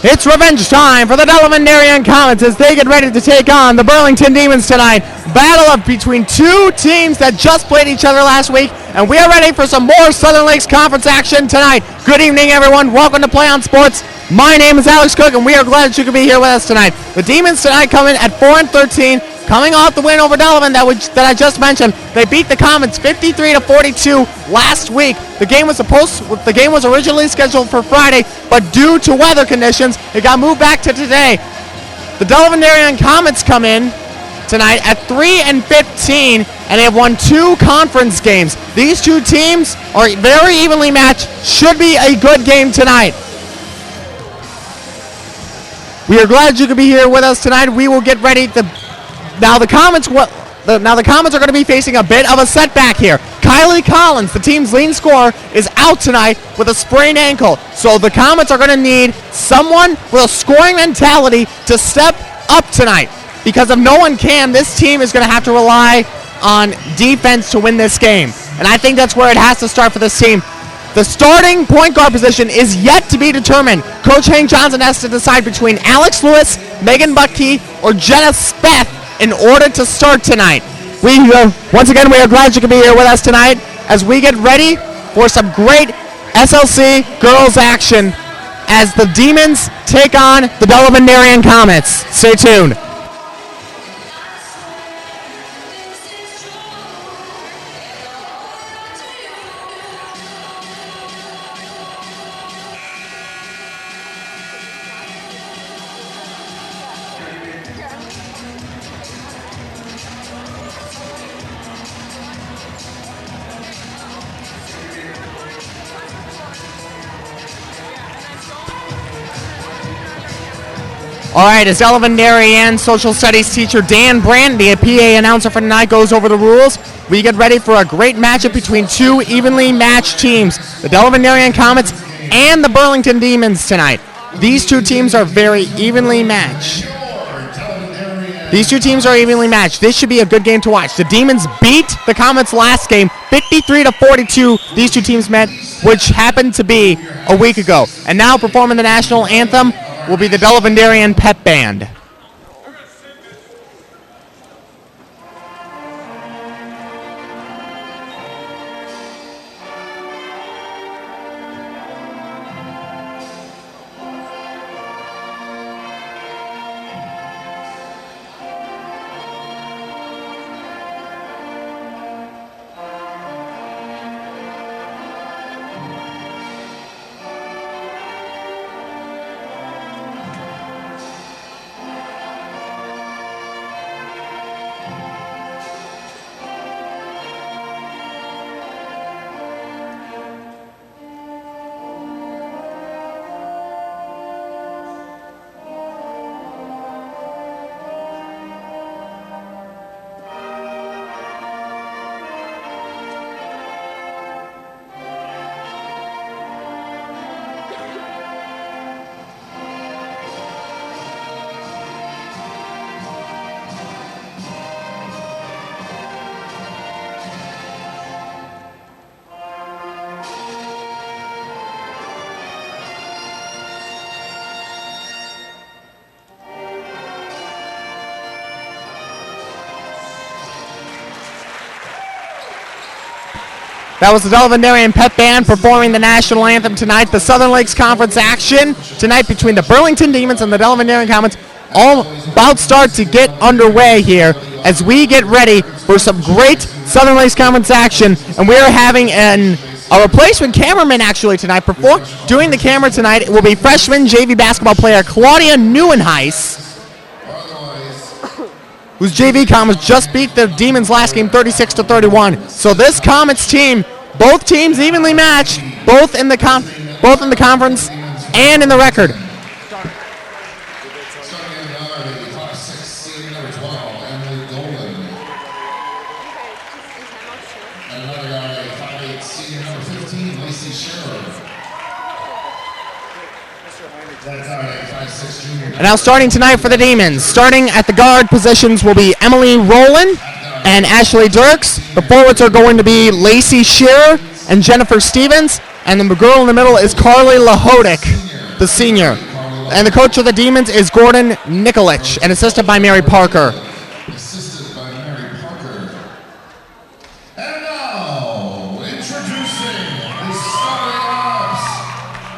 It's revenge time for the Delavan-Darien Comets as they get ready to take on the Burlington Demons tonight. Battle of between two teams that just played each other last week, and we are ready for some more Southern Lakes Conference action tonight. Good evening, everyone. Welcome to Play on Sports. My name is Alex Cook, and we are glad that you could be here with us tonight. The Demons tonight come in at 4-13, coming off the win over Delavan that I just mentioned. They beat the Comets 53-42 last week. The game was originally scheduled for Friday, but due to weather conditions, it got moved back to today. The Delavan-Darien Comets come in tonight at 3-15, and they have won 2 conference games. These two teams are very evenly matched. Should be a good game tonight. We are glad you could be here with us tonight. We will get ready to. Now the Comets are going to be facing a bit of a setback here. Kylie Collins, the team's leading scorer, is out tonight with a sprained ankle. So the Comets are going to need someone with a scoring mentality to step up tonight. Because if no one can, this team is going to have to rely on defense to win this game. And I think that's where it has to start for this team. The starting point guard position is yet to be determined. Coach Hank Johnson has to decide between Alex Lewis, Megan Butkey, or Jenna Speth in order to start tonight. Once again, we are glad you can be here with us tonight as we get ready for some great SLC girls action as the Demons take on the Delavan-Darien Comets. Stay tuned. All right, as Delavan-Darien social studies teacher Dan Brandy, a PA announcer for tonight, goes over the rules, we get ready for a great matchup between two evenly matched teams, the Delavan-Darien Comets and the Burlington Demons tonight. These two teams are very evenly matched. This should be a good game to watch. The Demons beat the Comets last game, 53-42. These two teams met, which happened to be a week ago. And now performing the national anthem will be the Delavan-Darien Pep Band. That was the Delavan-Darien Pep Band performing the national anthem tonight. The Southern Lakes Conference action tonight between the Burlington Demons and the Delavan-Darien Comets all about start to get underway here as we get ready for some great Southern Lakes Conference action. And we are having a replacement cameraman actually tonight. Before doing the camera tonight, it will be freshman JV basketball player Claudia Neuenheis, whose JV Comets just beat the Demons last game 36-31. So this Comets team, both teams evenly matched, both in the conference and in the record. And now starting tonight for the Demons, starting at the guard positions will be Emily Rowland and Ashley Dirks. The forwards are going to be Lacey Shearer and Jennifer Stevens. And the girl in the middle is Carly Lahodik, the senior. And the coach of the Demons is Gordon Nikolic, and assisted by Mary Parker. Assisted by Mary Parker. And now, introducing the starting lineups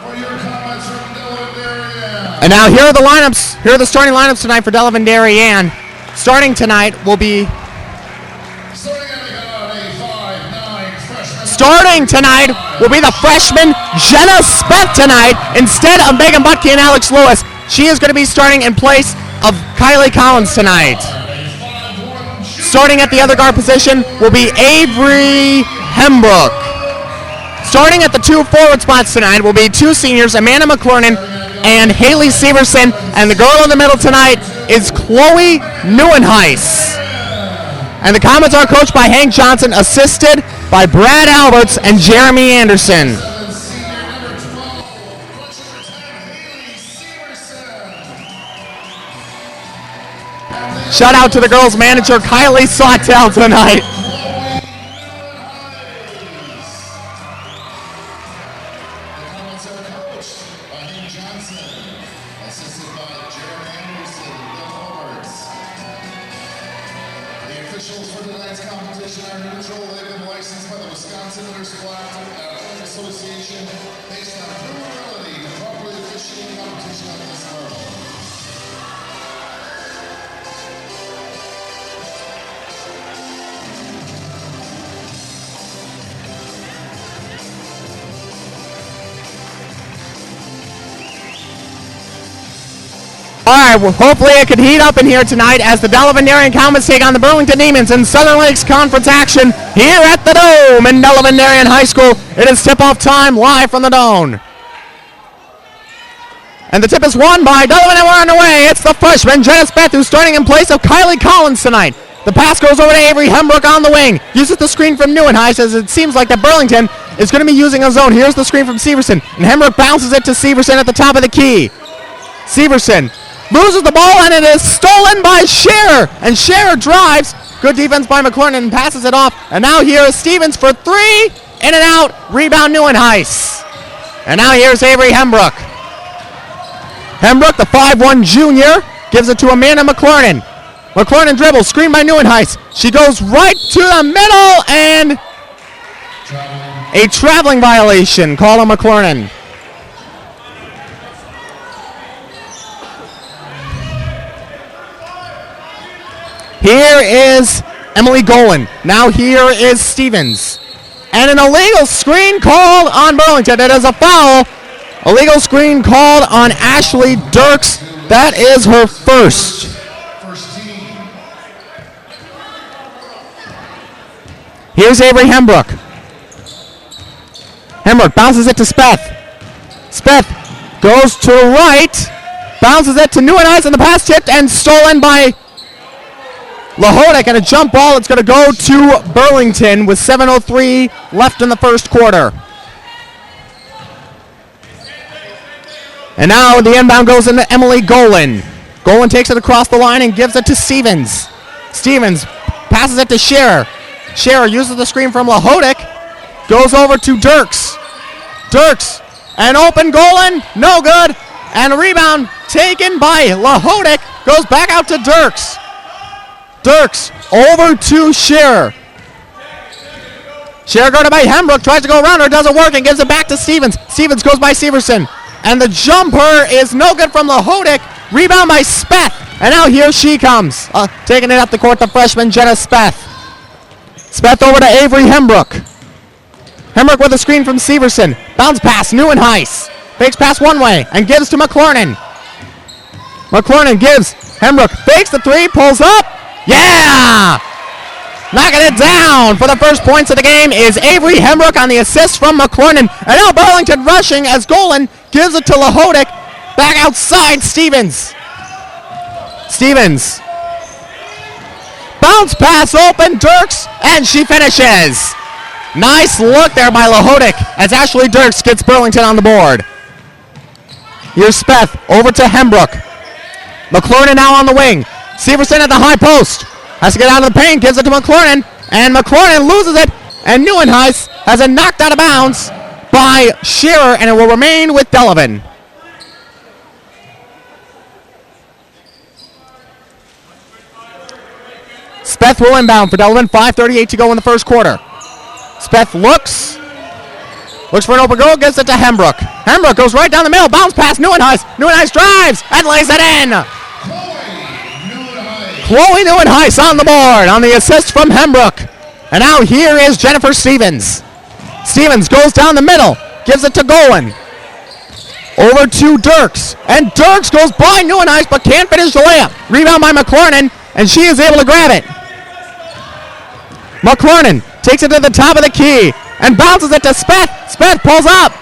for your comments from Delavan-Darien. And now here are the lineups. Here are the starting lineups tonight for Delavan-Darien. Starting tonight will be... Starting tonight will be the freshman Jenna Speth tonight instead of Megan Butke and Alex Lewis. She is going to be starting in place of Kylie Collins tonight. Starting at the other guard position will be Avery Hembrook. Starting at the 2 forward spots tonight will be 2 seniors, Amanda McClurnan and Haley Severson. And the girl in the middle tonight is Chloe Neuenhuis. And the Comets are coached by Hank Johnson, assisted by Brad Alberts and Jeremy Anderson. Shout out to the girls' manager, Kylie Sawtell, tonight. All right, well, hopefully it could heat up in here tonight as the Delavan-Darien Comets take on the Burlington Demons in Southern Lakes Conference action here at the Dome in Delavan-Darien High School. It is tip-off time live from the Dome. And the tip is won by Delavan, and we're on the way. It's the freshman, Jenna Speth, who's starting in place of Kylie Collins tonight. The pass goes over to Avery Hembrook on the wing. Uses the screen from Neuenhuis as it seems like that Burlington is going to be using a zone. Here's the screen from Severson, and Hembrook bounces it to Severson at the top of the key. Severson loses the ball, and it is stolen by Scherer. And Scherer drives. Good defense by McClurnan and passes it off. And now here is Stevens for 3. In and out. Rebound Neuenhuis. And now here's Avery Hembrook. Hembrook, the 5'1 junior, gives it to Amanda McClurnan. McClurnan dribbles. Screen by Neuenhuis. She goes right to the middle, and a traveling violation called on McClurnan. Here is Emily Golan. Now here is Stevens. And an illegal screen called on Burlington. It is a foul. Illegal screen called on Ashley Dirks. That is her first. Here's Avery Hembrook. Hembrook bounces it to Speth. Speth goes to the right. Bounces it to Neuenhuis, and the pass tipped and stolen by Lahodak, and a jump ball. It's going to go to Burlington with 7:03 left in the first quarter. And now the inbound goes into Emily Golan. Golan takes it across the line and gives it to Stevens. Stevens passes it to Scherer. Scherer uses the screen from Lahodak. Goes over to Dirks. Dirks, an open Golan, no good. And a rebound taken by Lahodak. Goes back out to Dirks. Dirks over to Scherer. Scherer guarded by Hembrook, tries to go around her, doesn't work, and gives it back to Stevens. Stevens goes by Severson. And the jumper is no good from Lahodak. Rebound by Speth. And now here she comes. Taking it up the court, the freshman Jenna Speth. Speth over to Avery Hembrook. Hembrook with a screen from Severson. Bounce pass, Neuenhuis. Fakes pass one way and gives to McClurnan. McClurnan gives. Hembrook fakes the 3, pulls up. Yeah! Knocking it down for the first points of the game is Avery Hembrook on the assist from McClurnan. And now Burlington rushing as Golan gives it to Lahodak. Back outside, Stevens. Stevens. Bounce pass open, Dirks, and she finishes. Nice look there by Lahodak as Ashley Dirks gets Burlington on the board. Here's Speth over to Hembrook. McClurnan now on the wing. Severson at the high post. Has to get out of the paint, gives it to McClurnan, and McClurnan loses it, and Neuenhuis has it knocked out of bounds by Scherer, and it will remain with Delavan. Speth will inbound for Delavan. 5:38 to go in the first quarter. Speth looks for an open goal, gives it to Hembrook. Hembrook goes right down the middle, bounce past Nieuwenhuis. Nieuwenhuis drives and lays it in. Chloe Nieuwenhuis on the board on the assist from Hembrook. And now here is Jennifer Stevens. Stevens goes down the middle, gives it to Golan. Over to Dirks, and Dirks goes by Nieuwenhuis but can't finish the layup. Rebound by McLernan, and she is able to grab it. McLernan takes it to the top of the key and bounces it to Speth. Speth pulls up.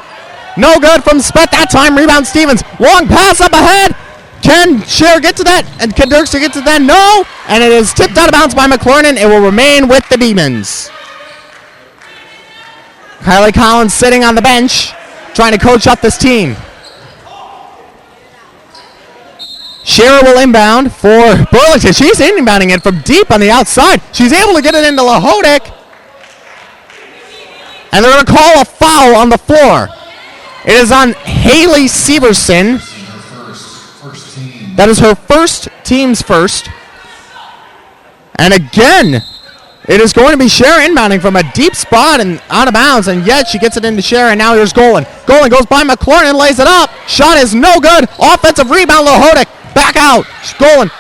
No good from Speth that time. Rebound Stevens. Long pass up ahead. Can Scherer get to that? And can Dirks get to that? No. And it is tipped out of bounds by McLernan. It will remain with the Demons. Kylie Collins sitting on the bench, trying to coach up this team. Scherer will inbound for Burlington. She's inbounding it from deep on the outside. She's able to get it into Lahodik. And they're going to call a foul on the floor. It is on Haley Severson. That is her first, team's first. And again, it is going to be Scherer inbounding from a deep spot and out of bounds. And yet she gets it into Scherer. And now here's Golan. Golan goes by McLaurin and lays it up. Shot is no good. Offensive rebound, Lahodik. Back out. Golan,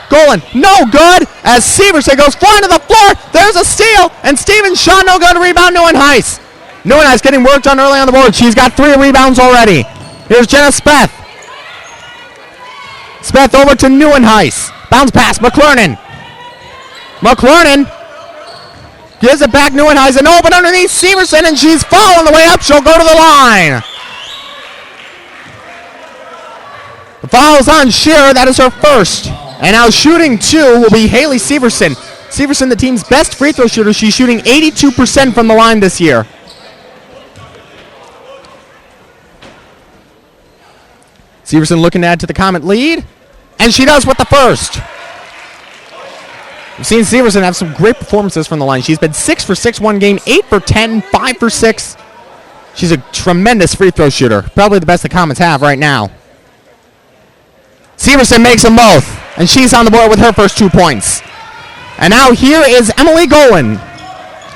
no good. As Severson goes flying to the floor. There's a steal. And Stevens shot no good. Rebound, Nieuwenhuis. Nieuwenhuis getting work done early on the board. She's got 3 rebounds already. Here's Jenna Speth. Speth over to Nieuwenhuis. Bounce pass, McLernan. McLernan gives it back, Nieuwenhuis, and open underneath Severson, and she's fouled on the way up. She'll go to the line. The foul's on Scherer. That is her first. And now shooting 2 will be Haley Severson. Severson, the team's best free throw shooter. She's shooting 82% from the line this year. Severson looking to add to the Comet lead. And she does with the first. We've seen Severson have some great performances from the line. She's been 6 for 6 one game, 8 for 10, 5 for 6. She's a tremendous free throw shooter. Probably the best the Comets have right now. Severson makes them both. And she's on the board with her first 2 points. And now here is Emily Golan.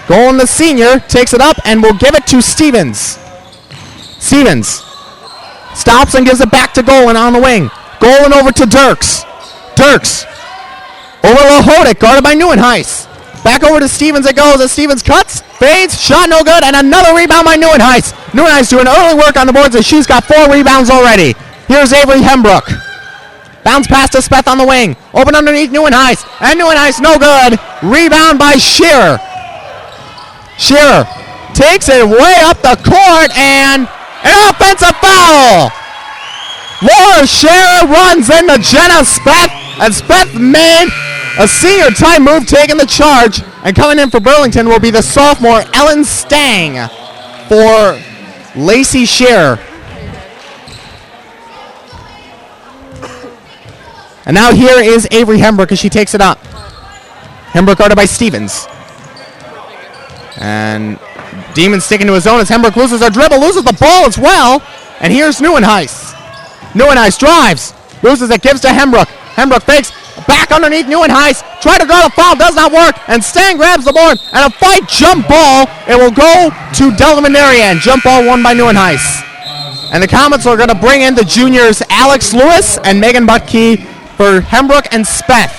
Golan, the senior, takes it up and will give it to Stevens. Stevens stops and gives it back to Golan on the wing. Golan over to Dirks. Dirks over Lahodik, guarded by Nieuwenhuis. Back over to Stevens it goes as Stevens cuts, fades, shot no good, and another rebound by Nieuwenhuis. Nieuwenhuis doing early work on the boards as she's got 4 rebounds already. Here's Avery Hembrook. Bounce pass to Speth on the wing. Open underneath Nieuwenhuis, and Nieuwenhuis no good. Rebound by Scherer. Scherer takes it way up the court, and an offensive foul. Laura Scherer runs into Jenna Speth, and Speth made a senior time move, taking the charge. And coming in for Burlington will be the sophomore Ellen Stang for Lacey Scherer. And now here is Avery Hembrook as she takes it up. Hembrook guarded by Stevens. And Demon sticking to his own as Hembrook loses her dribble, loses the ball as well. And here's Nieuwenhuis. Nieuwenhuis drives, loses it, gives to Hembrook. Hembrook fakes, back underneath Nieuwenhuis. Try to draw the foul, does not work. And Stang grabs the board, and a fight jump ball. It will go to Delavan-Darien. Jump ball won by Nieuwenhuis. And the Comets are going to bring in the juniors Alex Lewis and Megan Butke for Hembrook and Speth.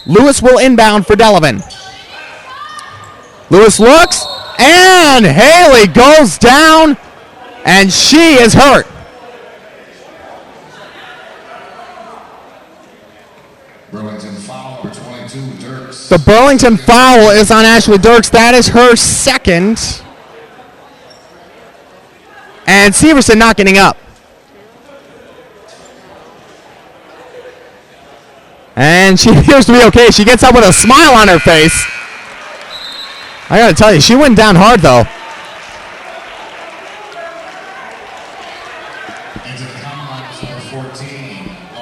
Lewis will inbound for Delavan. Lewis looks, and Haley goes down, and she is hurt. Burlington foul number 22, Dirks. The Burlington foul is on Ashley Dirks. That is her second. And Severson not getting up. And she appears to be okay. She gets up with a smile on her face. I gotta tell you, she went down hard though.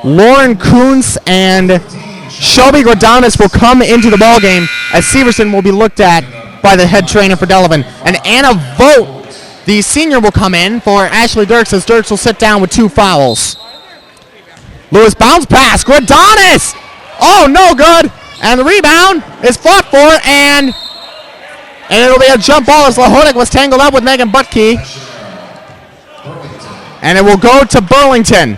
Lauren Kuntz and Shelby Gradanis will come into the ballgame as Severson will be looked at by the head trainer for Delavan. And Anna Vogt, the senior, will come in for Ashley Dirks as Dirks will sit down with 2 fouls. Lewis bounce pass. Gradanis Oh, no good. And the rebound is fought for, and it'll be a jump ball as Lahodik was tangled up with Megan Butke. And it will go to Burlington.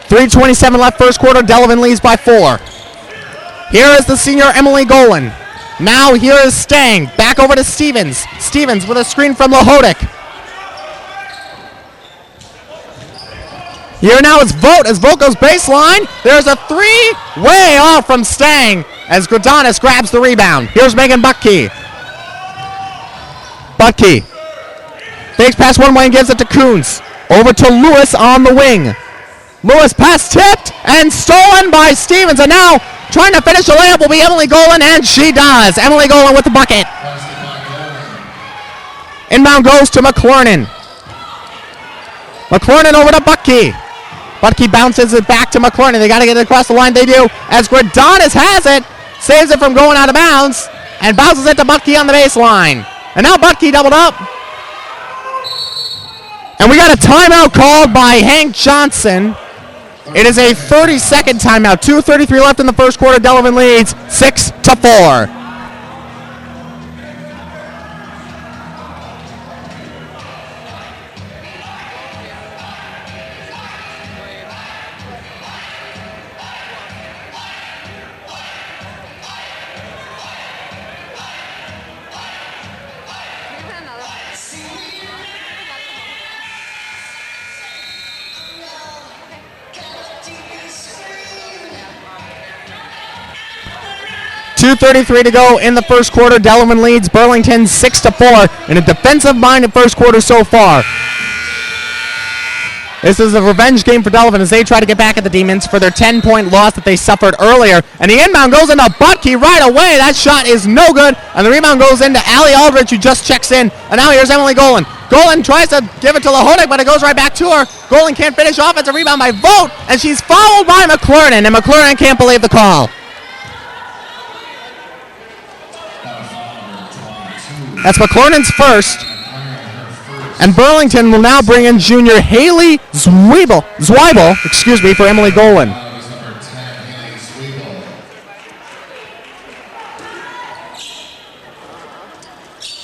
3:27 left first quarter. Delavan leads by 4. Here is the senior Emily Golan. Now here is Stang. Back over to Stevens. Stevens with a screen from Lahodik. Here now is Vogt as Vogt goes baseline. There's a 3 way off from Stang as Gradanis grabs the rebound. Here's Megan Butke. Butke fakes pass one way and gives it to Coons. Over to Lewis on the wing. Lewis pass tipped and stolen by Stevens, and now trying to finish the layup will be Emily Golan, and she does. Emily Golan with the bucket. Inbound goes to McClurnan. McClurnan over to Butke. Butke bounces it back to McClurnan. They got to get it across the line. They do. As Gradanis has it, saves it from going out of bounds, and bounces it to Butke on the baseline. And now Butke doubled up. And we got a timeout called by Hank Johnson. It is a 30-second timeout. 2:33 left in the first quarter. Delavan leads 6-4. .233 to go in the first quarter. Delavan leads Burlington 6-4 in a defensive-minded first quarter so far. This is a revenge game for Delavan as they try to get back at the Demons for their 10-point loss that they suffered earlier. And the inbound goes into Butke right away. That shot is no good. And the rebound goes into Allie Aldrich, who just checks in. And now here's Emily Golan. Golan tries to give it to Lahodik, but it goes right back to her. Golan can't finish off. It's a rebound by Vogt, and she's fouled by McClurnan. And McClurnan can't believe the call. That's McClurnan's first. And Burlington will now bring in junior Haley Zweibel, for Emily Golan.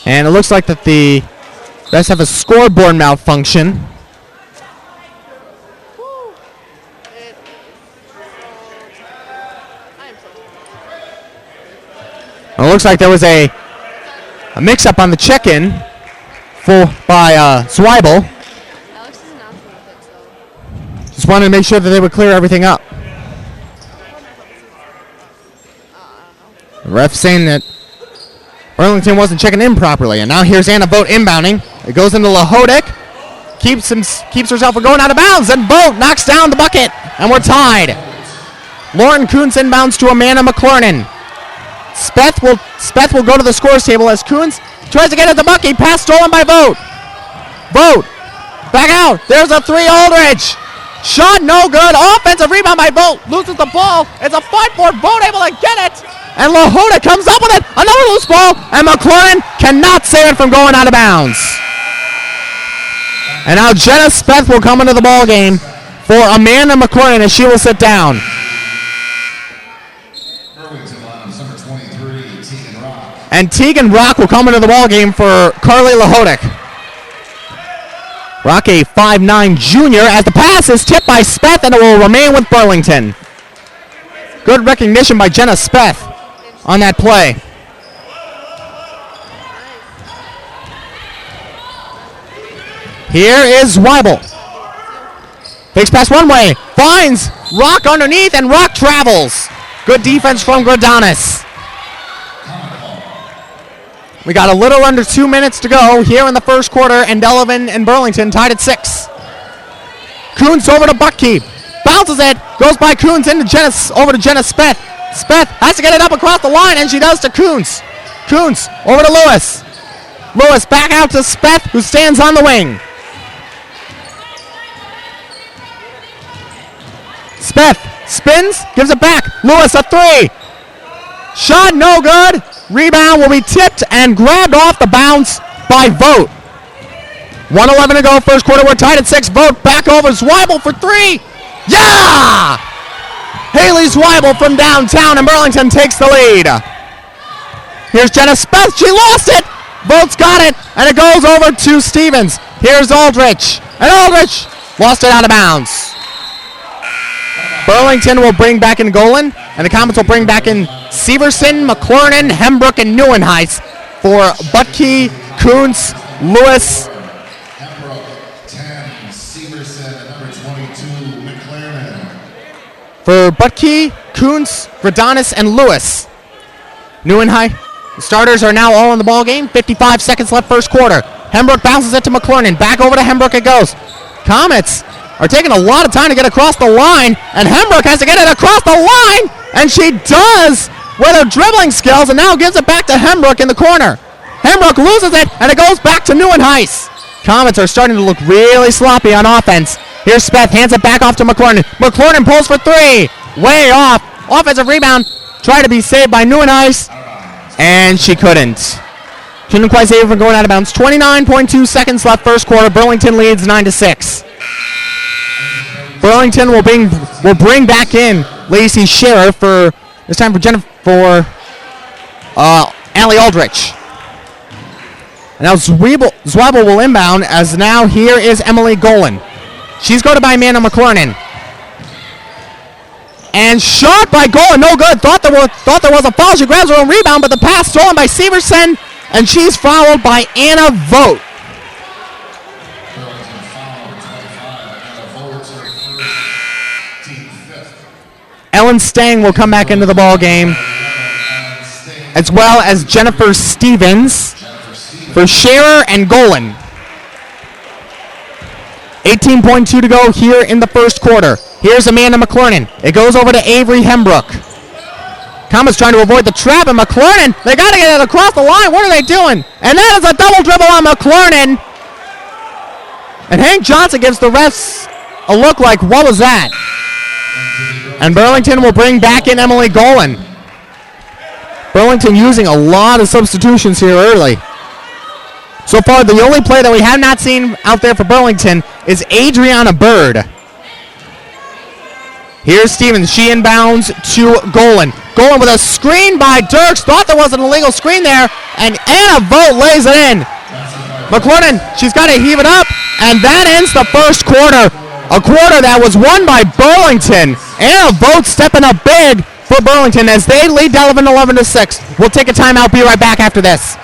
And it looks like that the Reds have a scoreboard malfunction. It looks like there was a mix-up on the check-in by Zweibel. Just wanted to make sure that they would clear everything up. The ref saying that Burlington wasn't checking in properly, and now here's Anna Vogt inbounding. It goes into Lahodik, keeps herself from going out of bounds, and Vogt knocks down the bucket, and we're tied. Lauren Kuntz inbounds to Amanda McClurnan. Speth will go to the scores table as Kuntz tries to get at the bucket. Pass stolen by Vogt. Vogt back out. There's a 3, Aldrich. Shot no good. Offensive rebound by Vogt. Loses the ball. It's a fight for Vogt, able to get it. And Lahodik comes up with it. Another loose ball. And McClurnan cannot save it from going out of bounds. And now Jenna Speth will come into the ball game for Amanda McClurnan as she will sit down. And Tegan Rock will come into the ball game for Carly Lahodik. Rock, a 5'9" junior, as the pass is tipped by Speth, and it will remain with Burlington. Good recognition by Jenna Speth on that play. Here is Zweibel. Fakes pass one way, finds Rock underneath, and Rock travels. Good defense from Gradanis. We got a little under 2 minutes to go here in the first quarter, and Delavan and Burlington tied at 6. Kuntz over to Butke. Bounces it, goes by Kuntz into over to Jenna Speth. Speth has to get it up across the line, and she does to Kuntz. Kuntz over to Lewis. Lewis back out to Speth, who stands on the wing. Speth spins, gives it back. Lewis, a 3. Shot no good. Rebound will be tipped and grabbed off the bounce by Vogt. 1:11 to go, first quarter. We're tied at 6. Vogt back over Zweibel for 3. Yeah! Haley Zweibel from downtown, and Burlington takes the lead. Here's Jenna Speth. She lost it. Volt's got it, and it goes over to Stevens. Here's Aldrich, and Aldrich lost it out of bounds. Burlington will bring back in Golan, and the Comets will bring back in Severson, McLernan, Hembrook, and Neuenhuis for Butke, Kuntz, Lewis. Hembrook, 10, Severson, and number 22, McLaren. For Butke, Kuntz, Gradanis, and Lewis. Neuenhuis. The starters are now all in the ball game. 55 seconds left first quarter. Hembrook bounces it to McLernan. Back over to Hembrook it goes. Comets are taking a lot of time to get across the line, and Hembrook has to get it across the line, and she does with her dribbling skills, and now gives it back to Hembrook in the corner. Hembrook loses it, and it goes back to Neuenhuis. Comets are starting to look really sloppy on offense. Here's Speth, hands it back off to McLernan. McLernan pulls for three. Way off. Offensive rebound. Tried to be saved by Neuenhuis, and she couldn't. Couldn't quite save it from going out of bounds. 29.2 seconds left first quarter. Burlington leads 9-6. Burlington will bring back in Lacey Scherer for this time for Allie Aldrich. And now Zweibel will inbound, as now here is Emily Golan. She's going to by Amanda McLernan. And shot by Golan, no good. Thought there was a foul. She grabs her own rebound, but the pass stolen by Severson, and she's fouled by Anna Vogt. Ellen Stang will come back into the ball game, as well as Jennifer Stevens for Scherer and Golan. 18.2 to go here in the first quarter. Here's Amanda McLernan. It goes over to Avery Hembrook. Comets trying to avoid the trap, and McLernan, they got to get it across the line. What are they doing? And that is a double dribble on McLernan. And Hank Johnson gives the refs a look like, what was that? And Burlington will bring back in Emily Golan. Burlington using a lot of substitutions here early. So far, the only play that we have not seen out there for Burlington is Adriana Bird. Here's Stevens. She inbounds to Golan. Golan with a screen by Dirks. Thought there was an illegal screen there, and Anna Vogt lays it in. McLernan, she's got to heave it up, and that ends the first quarter. A quarter that was won by Burlington. Anna Vogt stepping up big for Burlington as they lead Delavan 11-6. We'll take a timeout. Be right back after this.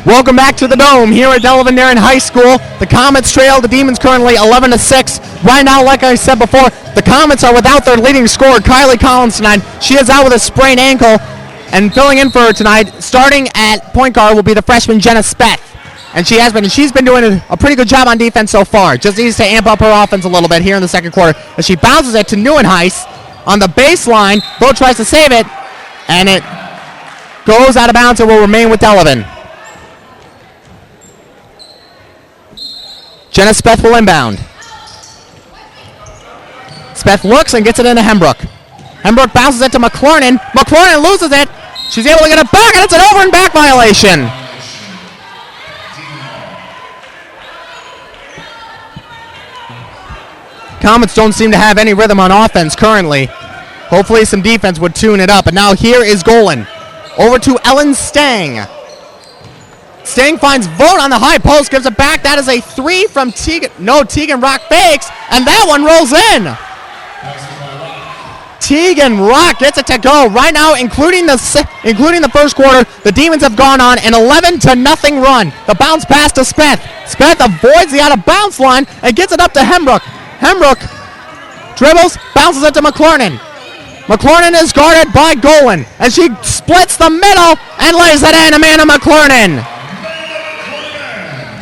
Welcome back to the Dome here at Delavan-Darien High School. The Comets trail the Demons currently 11-6. Right now, like I said before, the Comets are without their leading scorer, Kylie Collins, tonight. She is out with a sprained ankle, and filling in for her tonight, starting at point guard, will be the freshman Jenna Speth. And she's been doing a pretty good job on defense so far. Just needs to amp up her offense a little bit here in the second quarter. As she bounces it to Neuenhuis on the baseline. Bo tries to save it, and it goes out of bounds and will remain with Delavan. Jenna Speth will inbound. Speth looks and gets it into Hembrook. Hembrook bounces it to McLernan. McLernan loses it. She's able to get it back, and it's an over and back violation. Comets don't seem to have any rhythm on offense currently. Hopefully some defense would tune it up. And now here is Golan. Over to Ellen Stang. Stang finds Vogt on the high post, gives it back. That is a three from Tegan. No, Tegan Rock fakes, and that one rolls in. Tegan Rock gets it to go. Right now, including the first quarter, the Demons have gone on an 11-0 run. The bounce pass to Speth. Speth avoids the out-of-bounds line and gets it up to Hembrook. Hembrook dribbles, bounces it to McLernon. McLernon is guarded by Golan, and she splits the middle and lays it in. Amanda McLernon.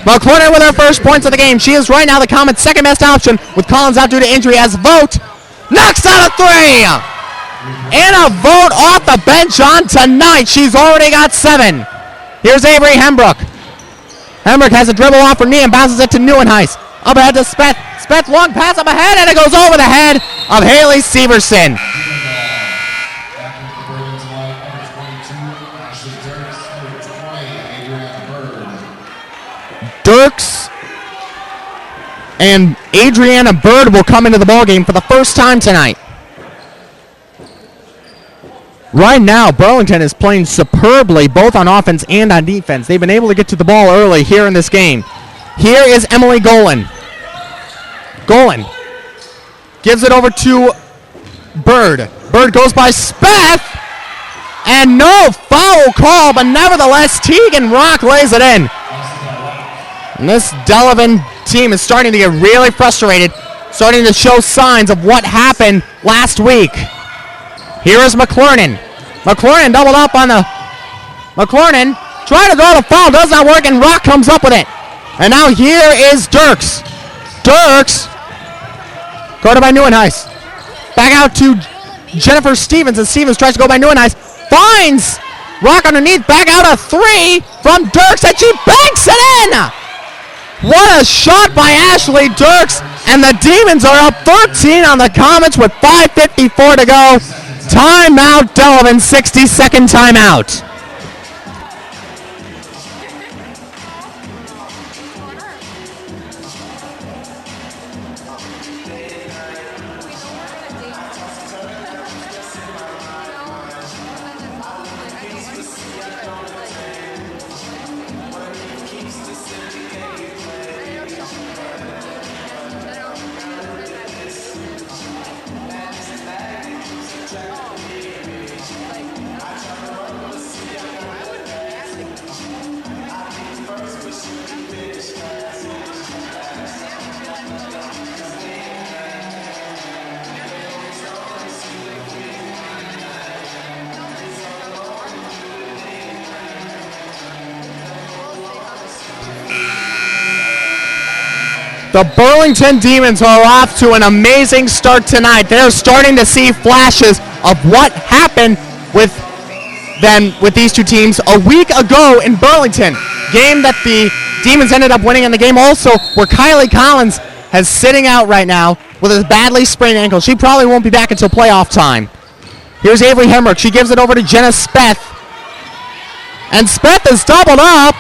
McLernon with her first points of the game. She is right now the Comets' second best option with Collins out due to injury as Vogt knocks out a three. Anna Vogt off the bench on tonight. She's already got 7. Here's Avery Hembrook. Hembrook has a dribble off her knee and bounces it to Neuenhuis. Up ahead to Speth. Speth long pass up ahead and it goes over the head of Haley Severson. Dirks and Adriana Bird will come into the ballgame for the first time tonight. Right now, Burlington is playing superbly both on offense and on defense. They've been able to get to the ball early here in this game. Here is Emily Golan. Golan gives it over to Bird. Bird goes by Speth, and no foul call, but nevertheless, Tegan Rock lays it in. And this Delavan team is starting to get really frustrated, starting to show signs of what happened last week. Here is McLernon. McLernon doubled up on the... McLernon trying to draw the foul, does not work, and Rock comes up with it. And now here is Dirks. Dirks, guarded by Neuenhuis. Back out to Jennifer Stevens, and Stevens tries to go by Neuenhuis. Finds Rock underneath, back out a 3 from Dirks, and she banks it in! What a shot by Ashley Dirks, and the Demons are up 13 on the Comets with 5:54 to go. Timeout, Delavan, 60-second timeout. The Burlington Demons are off to an amazing start tonight. They're starting to see flashes of what happened with these two teams a week ago in Burlington. Game that the Demons ended up winning in the game also where Kylie Collins is sitting out right now with a badly sprained ankle. She probably won't be back until playoff time. Here's Avery Hemrick. She gives it over to Jenna Speth. And Speth is doubled up.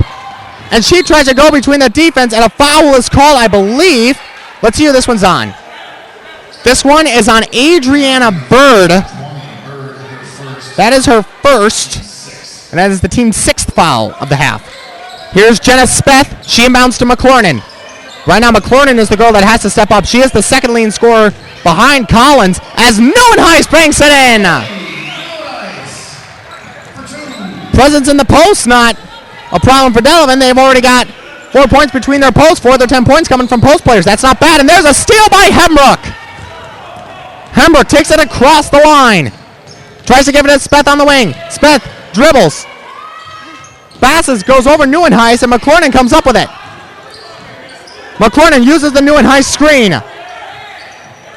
And she tries to go between the defense, and a foul is called, I believe. Let's see who this one's on. This one is on Adriana Bird. That is her first, and that is the team's 6th foul of the half. Here's Jenna Speth. She inbounds to McLernon. Right now, McLernon is the girl that has to step up. She is the second leading scorer behind Collins as Neuenhuis banks it in. Presence in the post, not a problem for Delavan. They've already got 4 points between their posts. 4 of their 10 points coming from post players. That's not bad. And there's a steal by Hembrook. Hembrook takes it across the line. Tries to give it to Speth on the wing. Speth dribbles. Passes, goes over Neuenhuis, and McLernon comes up with it. McLernon uses the Neuenhuis screen.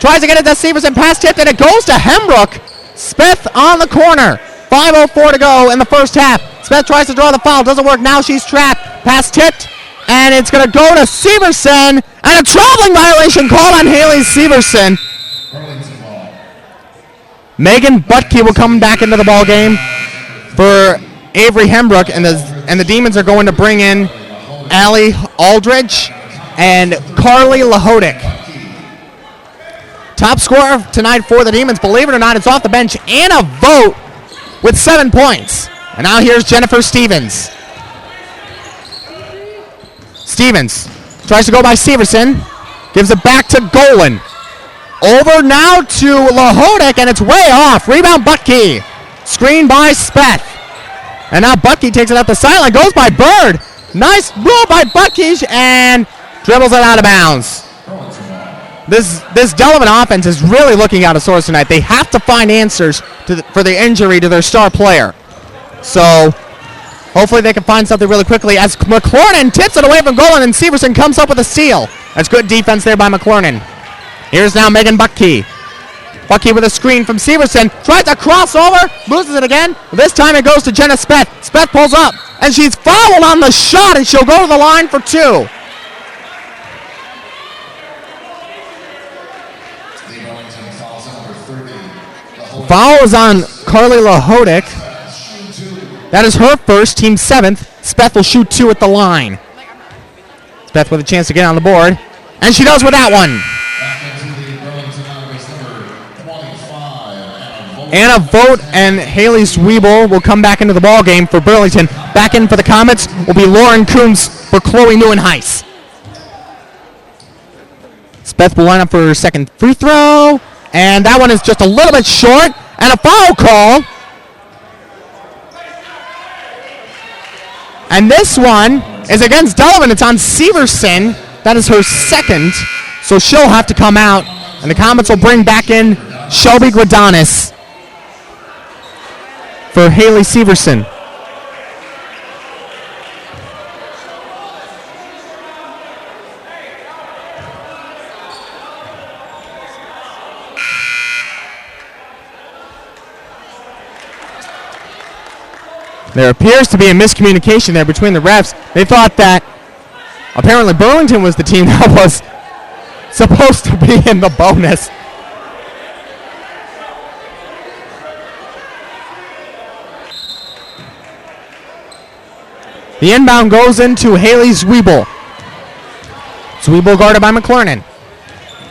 Tries to get it to Severson. Pass tipped, and it goes to Hembrook. Speth on the corner. 5:04 to go in the first half. Speth tries to draw the foul. Doesn't work. Now she's trapped. Pass tipped. And it's going to go to Severson. And a traveling violation called on Haley Severson. Megan Butke will come back into the ball game for Avery Hembrook. And the Demons are going to bring in Allie Aldridge and Carly Lahodic. Top scorer tonight for the Demons. Believe it or not, it's off the bench. Anna Vogt with 7 points. And now here's Jennifer Stevens. Stevens tries to go by Severson. Gives it back to Golan. Over now to Lahodik, and it's way off. Rebound, Butke. Screen by Speth. And now Butke takes it out the sideline. Goes by Bird. Nice move by Butke, and dribbles it out of bounds. This Delavan offense is really looking out of sorts tonight. They have to find answers for the injury to their star player. So hopefully they can find something really quickly as McLaurin tips it away from goal, and then Severson comes up with a steal. That's good defense there by McLaurin. Here's now Megan Butke. Butke with a screen from Severson. Tries to cross over. Loses it again. This time it goes to Jenna Speth. Speth pulls up. And she's fouled on the shot, and she'll go to the line for 2. The Burlington fouls number 30. Foul is on Carly Lahodik. That is her first, team 7th. Speth will shoot 2 at the line. Speth with a chance to get on the board. And she does with that one. Anna Vogt and Haley Zwiebel will come back into the ball game for Burlington. Back in for the Comets will be Lauren Coombs for Chloe Neuenhuis. Speth will line up for her second free throw. And that one is just a little bit short. And a foul call. And this one is against Delavan. It's on Severson. That is her second. So she'll have to come out. And the Comets will bring back in Shelby Guadanis for Haley Severson. There appears to be a miscommunication there between the refs. They thought that apparently Burlington was the team that was supposed to be in the bonus. The inbound goes into Haley Zwiebel. Zwiebel guarded by McLaurin.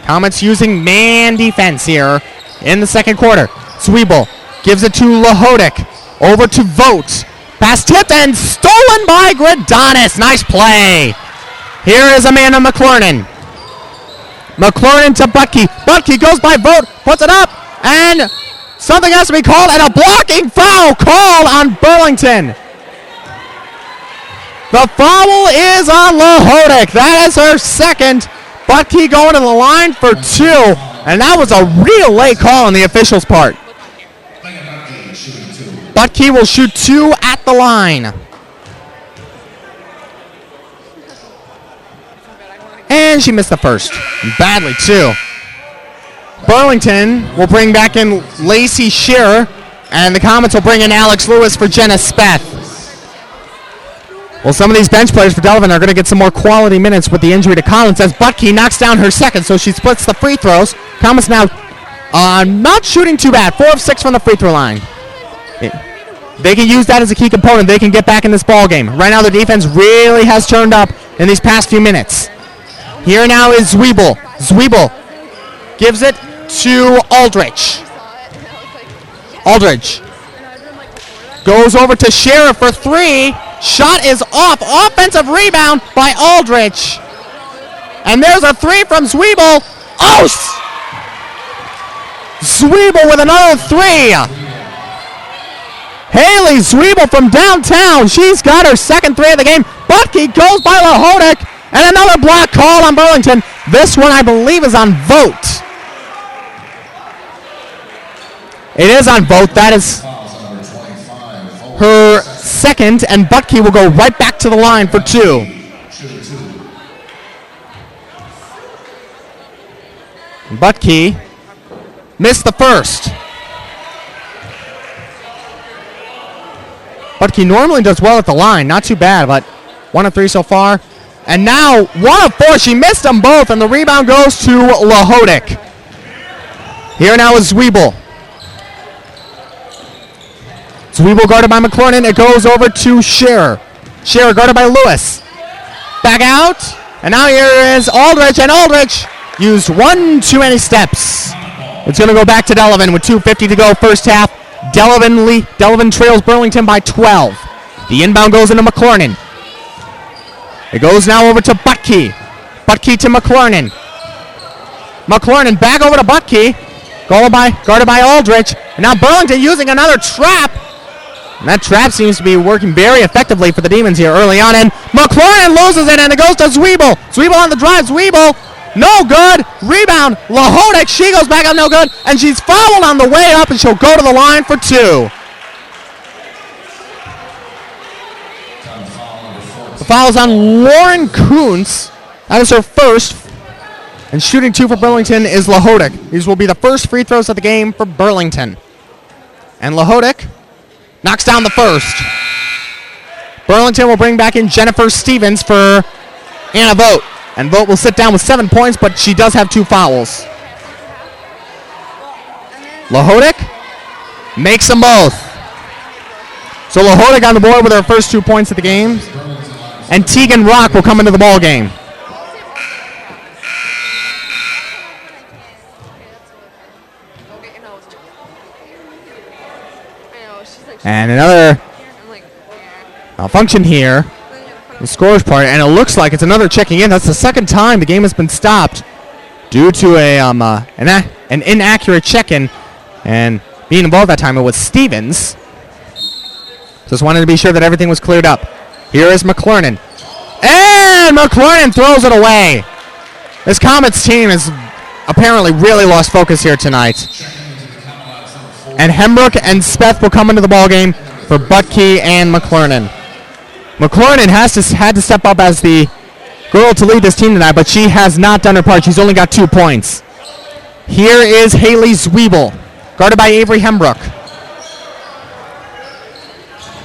Comets using man defense here in the second quarter. Zwiebel gives it to Lahodik. Over to Vogt. Pass tipped and stolen by Guadanis. Nice play. Here is Amanda McLaurin. McLaurin to Butke. Butke goes by Vogt. Puts it up. And something has to be called. And a blocking foul called on Burlington. The foul is on Lahodik. That is her second. Butke going to the line for 2. And that was a real late call on the officials' part. Butke will shoot 2 at the line. And she missed the first. Badly, too. Burlington will bring back in Lacey Shearer. And the Comets will bring in Alex Lewis for Jenna Speth. Well, some of these bench players for Delavan are going to get some more quality minutes with the injury to Collins as Butke knocks down her second, so she splits the free throws. Comets now not shooting too bad. 4 of 6 from the free throw line. They can use that as a key component. They can get back in this ball game. Right now, the defense really has turned up in these past few minutes. Here now is Zwiebel. Zwiebel gives it to Aldrich. Aldrich goes over to Shearer for 3. Shot is off. Offensive rebound by Aldrich. And there's a 3 from Zwiebel. Oh! Zwiebel with another 3. Haley Zwiebel from downtown. She's got her second 3 of the game. Butke goes by Lahodik. And another block call on Burlington. This one, I believe, is on Vogt. It is on Vogt. That is her second, and Butke will go right back to the line for 2. Butke missed the first. Butke normally does well at the line. Not too bad, but 1 of 3 so far. And now 1 of 4. She missed them both, and the rebound goes to Lahodik. Here now is Zwiebel. Zwiebel guarded by McLaurin. It goes over to Shearer. Shearer guarded by Lewis. Back out. And now here is Aldrich. And Aldrich used 1 too many steps. It's going to go back to Delavan with 2:50 to go first half. Delavan trails Burlington by 12. The inbound goes into McLaurin. It goes now over to Butke. Butke to McLaurin. McLaurin back over to Butkey. Guarded by Aldrich. And now Burlington using another trap. And that trap seems to be working very effectively for the Demons here early on. And McLaurin loses it, and it goes to Zwiebel. Zwiebel on the drive. Zwiebel, no good. Rebound. Lahodik, she goes back up, no good. And she's fouled on the way up, and she'll go to the line for 2. The foul is on Lauren Kuntz. That is her first. And shooting 2 for Burlington is Lahodik. These will be the first free throws of the game for Burlington. And Lahodik knocks down the first. Burlington will bring back in Jennifer Stevens for Anna Vogt. And Vogt will sit down with 7 points, but she does have 2 fouls. Lahodik makes them both. So Lahodik on the board with her first 2 points of the game. And Tegan Rock will come into the ball game. And another malfunction here. The scores part, and it looks like it's another checking in. That's the second time the game has been stopped due to an inaccurate check-in. And being involved that time, it was Stevens. Just wanted to be sure that everything was cleared up. Here is McLaurin. And McLaurin throws it away. This Comets team has apparently really lost focus here tonight. And Hembrook and Speth will come into the ballgame for Butkey and McLaurin. McLaurin had to step up as the girl to lead this team tonight, but she has not done her part. She's only got 2 points. Here is Haley Zwiebel, guarded by Avery Hembrook.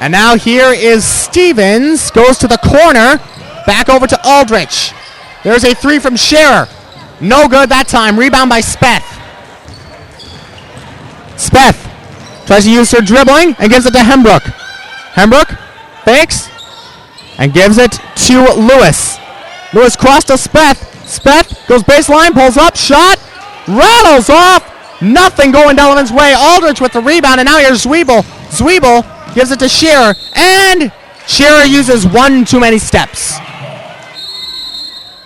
And now here is Stevens, goes to the corner, back over to Aldrich. There's a 3 from Scherer. No good that time. Rebound by Speth. Speth tries to use her dribbling and gives it to Hembrook. Hembrook fakes and gives it to Lewis. Lewis crossed to Speth. Speth goes baseline, pulls up, shot, rattles off. Nothing going Delavan's way. Aldrich with the rebound, and now here's Zwiebel. Zwiebel gives it to Scherer, and Scherer uses 1 too many steps.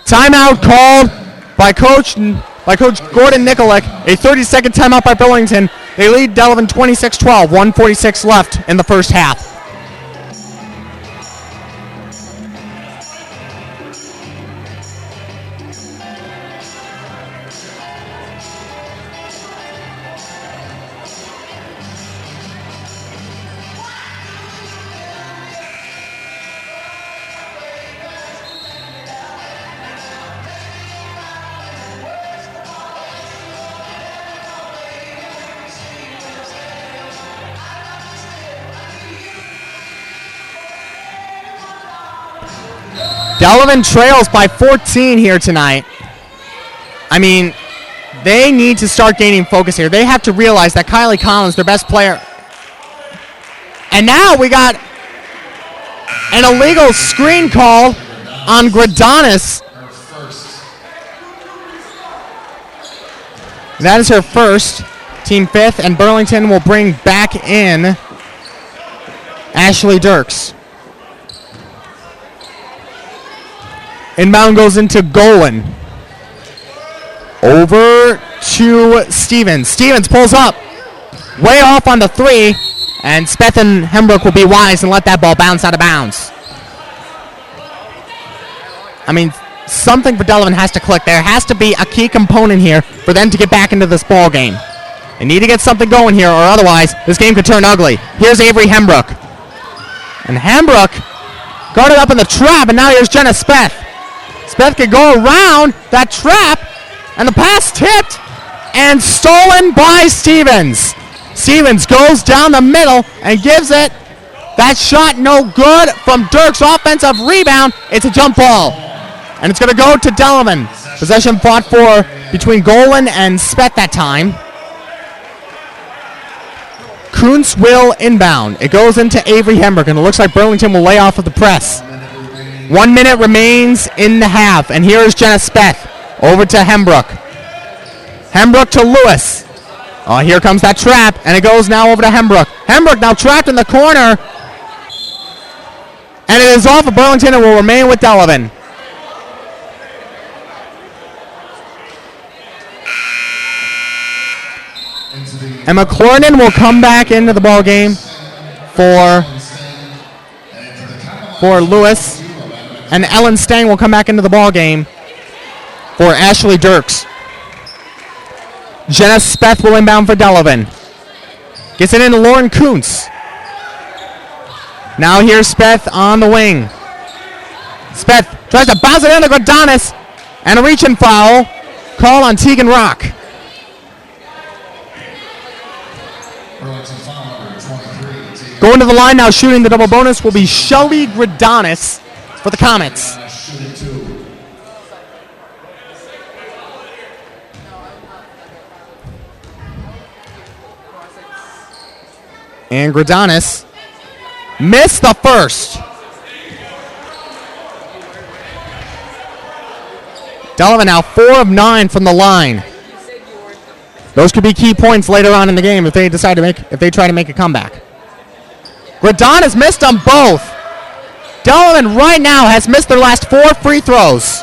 Timeout called by Coach Gordon Nikolic. A 30-second timeout by Burlington. They lead Delavan 26-12, 1:46 left in the first half. Delavan trails by 14 here tonight. I mean, they need to start gaining focus here. They have to realize that Kylie Collins, their best player. And now we got an illegal screen call on Gradanis. That is her first, team 5th, and Burlington will bring back in Ashley Dirks. Inbound goes into Golan. Over to Stevens. Stevens pulls up. Way off on the 3. And Speth and Hembrook will be wise and let that ball bounce out of bounds. I mean, something for Delavan has to click. There has to be a key component here for them to get back into this ball game. They need to get something going here, or otherwise this game could turn ugly. Here's Avery Hembrook. And Hembrook guarded up in the trap, and now here's Jenna Speth. Speth could go around that trap, and the pass tipped and stolen by Stevens. Stevens goes down the middle and gives it. That shot no good from Dirks. Offensive rebound. It's a jump ball, and it's going to go to Delavan. Possession fought for between Golan and Speth that time. Kuntz will inbound. It goes into Avery Hembrook, and it looks like Burlington will lay off of the press. 1 minute remains in the half, and here is Jenna Speth over to Hembrook. Hembrook to Lewis. Oh, here comes that trap, and it goes now over to Hembrook. Hembrook now trapped in the corner, and it is off of Burlington and will remain with Delavan. And McClurnan will come back into the ball game for Lewis. And Ellen Stang will come back into the ball game for Ashley Dirks. Jenna Speth will inbound for Delavan. Gets it into Lauren Kuntz. Now here's Speth on the wing. Speth tries to bounce it into Gradanis. And a reach-in foul call on Tegan Rock. Going to the line now, shooting the double bonus will be Shelby Gradanis for the Comets. And Gradanis missed the first. Delavan now 4 of 9 from the line. Those could be key points later on in the game if they try to make a comeback. Gradanis missed them both. Delavan right now has missed their last 4 free throws.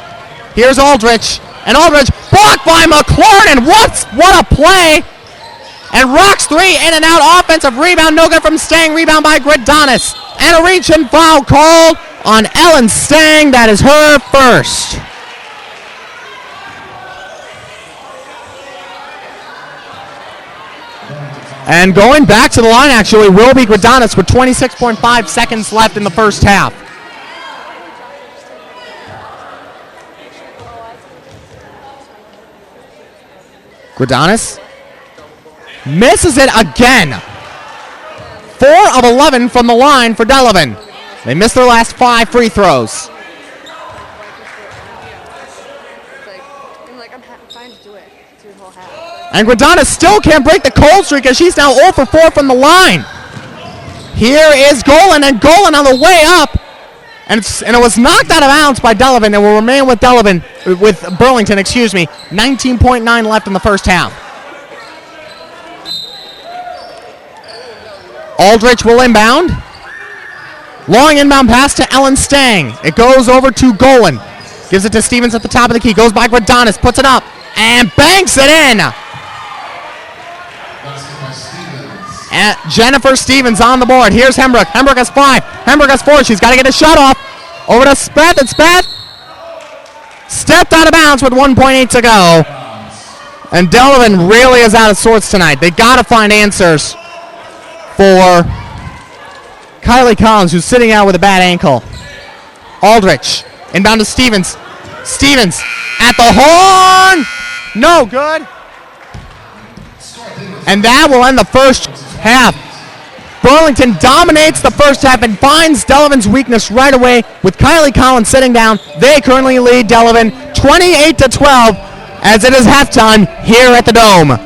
Here's Aldrich, and Aldrich blocked by McClurnan. What a play! And Rock's 3 in and out offensive rebound, no good from Stang. Rebound by Gradanis, and a reach and foul called on Ellen Stang. That is her first. And going back to the line, actually, will be Gradanis with 26.5 seconds left in the first half. Gradanis misses it again. 4 of 11 from the line for Delavan. They missed their last 5 free throws. And Gradanis still can't break the cold streak as she's now 0 for 4 from the line. Here is Golan, and Golan on the way up. And it was knocked out of bounds by Delavan and will remain with Burlington, 19.9 left in the first half. Aldrich will inbound. Long inbound pass to Ellen Stang. It goes over to Golan. Gives it to Stevens at the top of the key. Goes by Gradanis, puts it up, and banks it in. And Jennifer Stevens on the board. Here's Hembrook. Hembrook has 5. Hembrook has 4. She's got to get a shot off. Over to Speth, and Speth stepped out of bounds with 1.8 to go. And Delavan really is out of sorts tonight. They got to find answers for Kylie Collins, who's sitting out with a bad ankle. Aldrich inbound to Stevens. Stevens at the horn. No good. And that will end the first half. Burlington dominates the first half and finds Delavan's weakness right away with Kylie Collins sitting down. They currently lead Delavan 28-12 as it is halftime here at the Dome.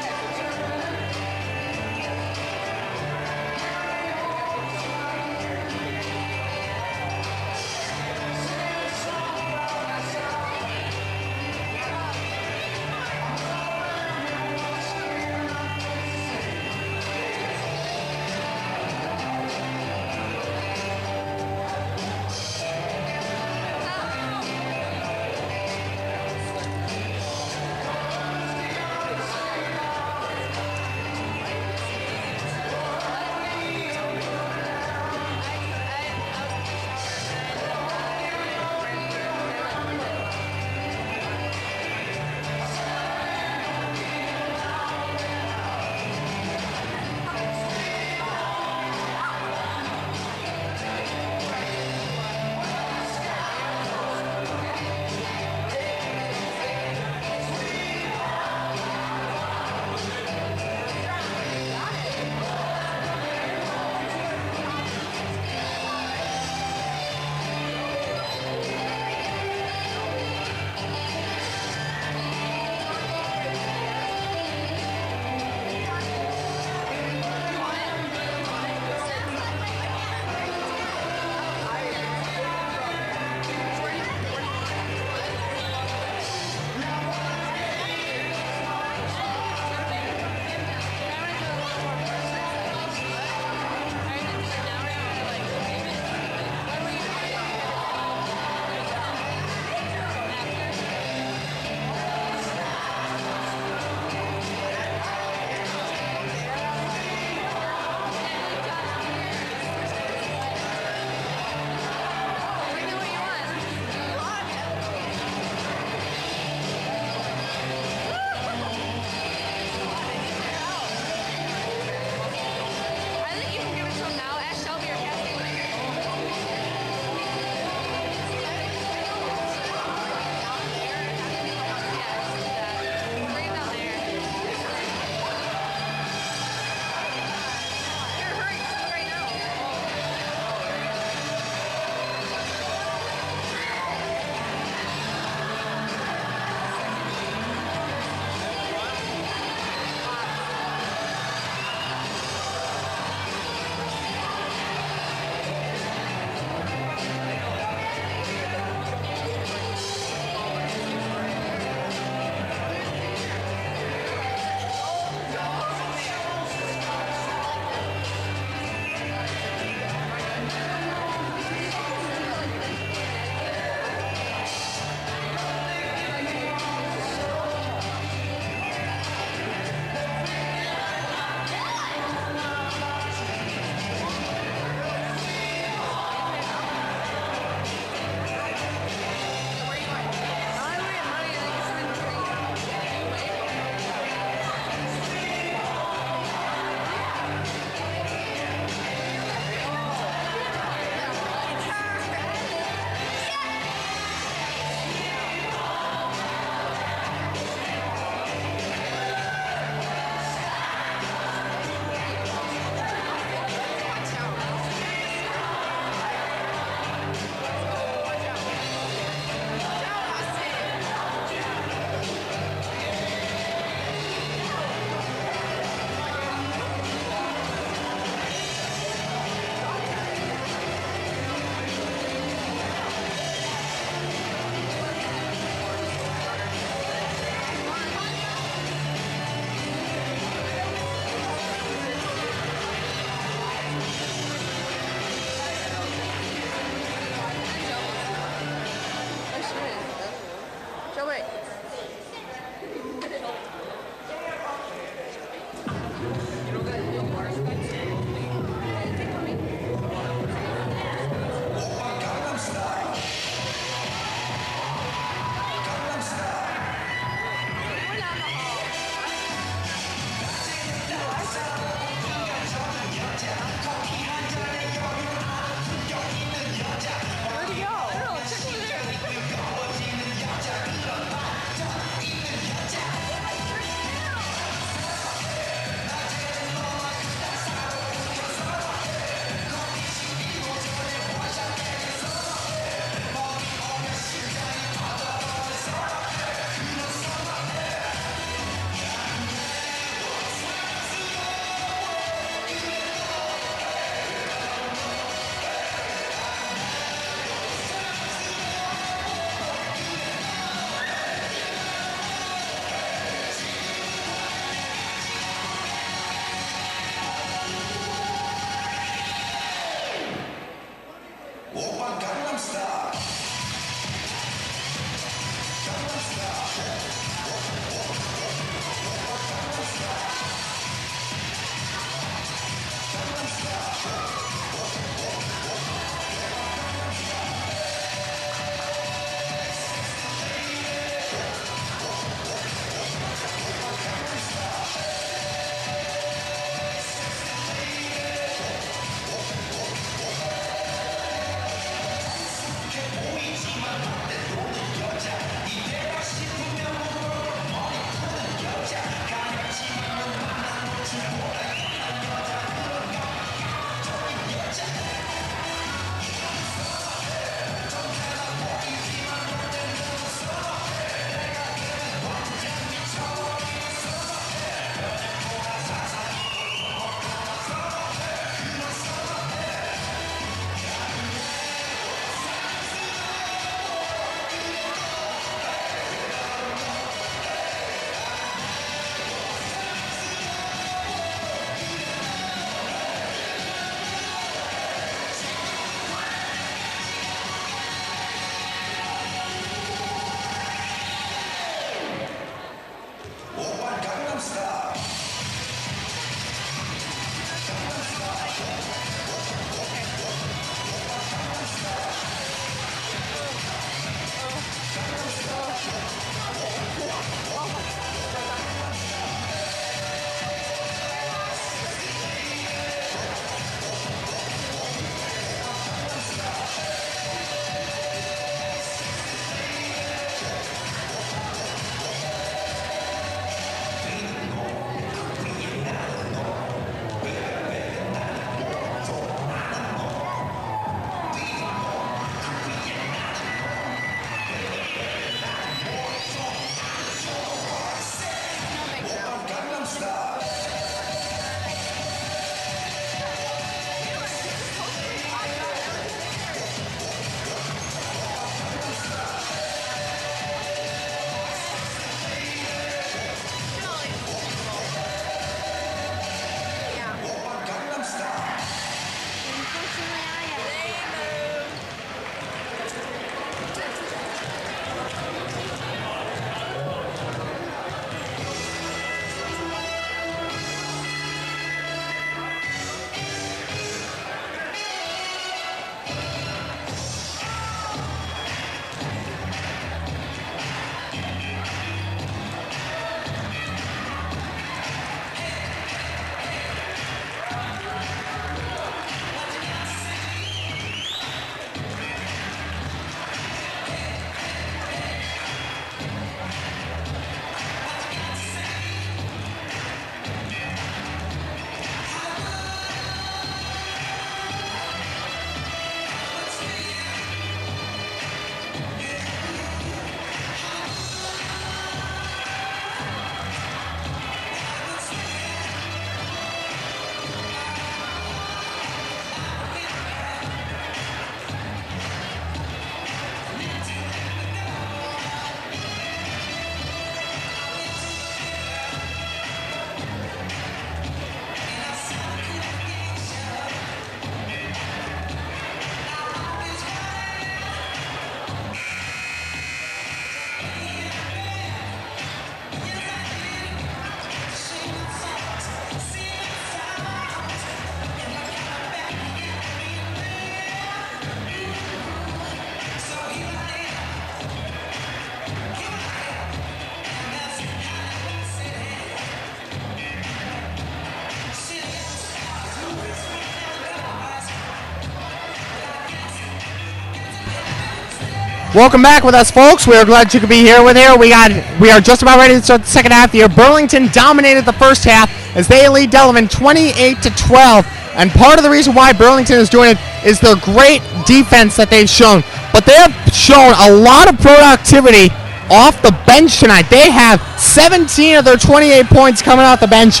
Welcome back with us, folks. We are glad you could be here with here. We are just about ready to start the second half here. Burlington dominated the first half as they lead Delavan 28-12. And part of the reason why Burlington is doing it is their great defense that they've shown. But they have shown a lot of productivity off the bench tonight. They have 17 of their 28 points coming off the bench.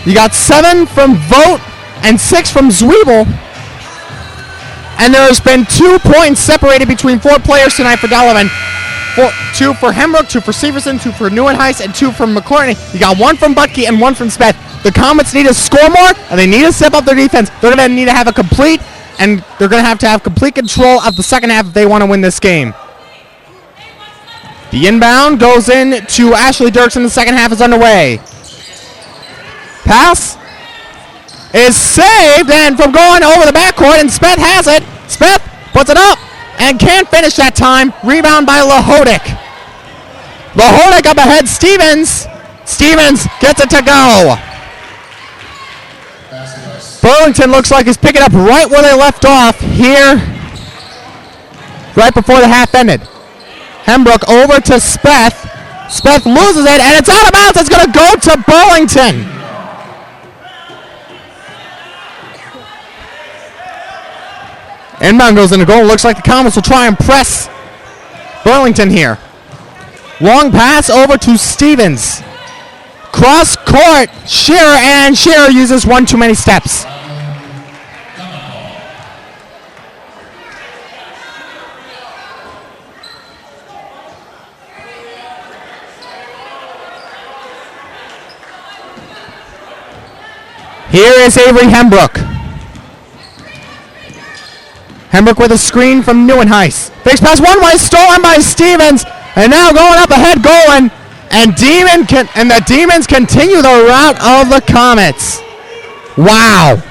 You got 7 from Vogt and 6 from Zwiebel. And there has been 2 points separated between 4 players tonight for Delavan. 2 for Hembrook, 2 for Severson, 2 for Neuenhuis, and 2 from McCourtney. You got 1 from Butke and 1 from Speth. The Comets need to score more, and they need to step up their defense. They're going to need to have a complete and they're going to have complete control of the second half if they want to win this game. The inbound goes in to Ashley Dirks, and the second half is underway. Pass is saved, and from going over the backcourt, and Speth has it. Speth puts it up and can't finish that time. Rebound by Lahodik. Lahodik up ahead. Stevens gets it to go. Burlington looks like he's picking up right where they left off here, right before the half ended. Hembrook over to Speth. Speth loses it, and it's out of bounds. It's going to go to Burlington. Inbound goes in the goal. Looks like the Comets will try and press Burlington here. Long pass over to Stevens. Cross court, Shearer, and Shearer uses one too many steps. Here is Avery Hembrook. Hembrook with a screen from Neuenhuis. Fakes pass one way, stolen by Stevens, and now going up ahead, Golan. And the Demons continue the route of the Comets. Wow.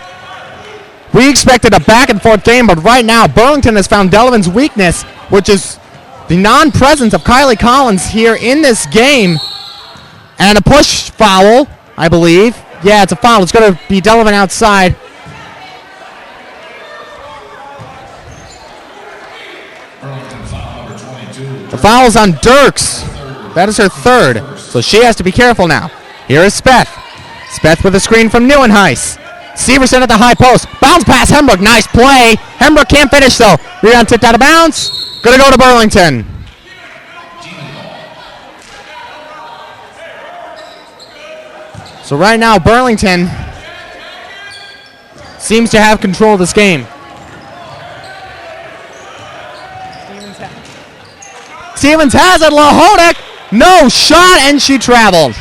We expected a back and forth game, but right now Burlington has found Delovan's weakness, which is the non-presence of Kylie Collins here in this game. And a push foul, I believe. Yeah, it's a foul. It's going to be Delavan outside. The foul's on Dirks. That is her third, so she has to be careful now. Here is Speth. Speth with a screen from Neuenhuis. Severson at the high post. Bounce pass, Hembrook. Nice play. Hembrook can't finish, though. Rebound tipped out of bounds. Going to go to Burlington. So right now, Burlington seems to have control of this game. Stevens has it. Lahodik. No shot, and she traveled.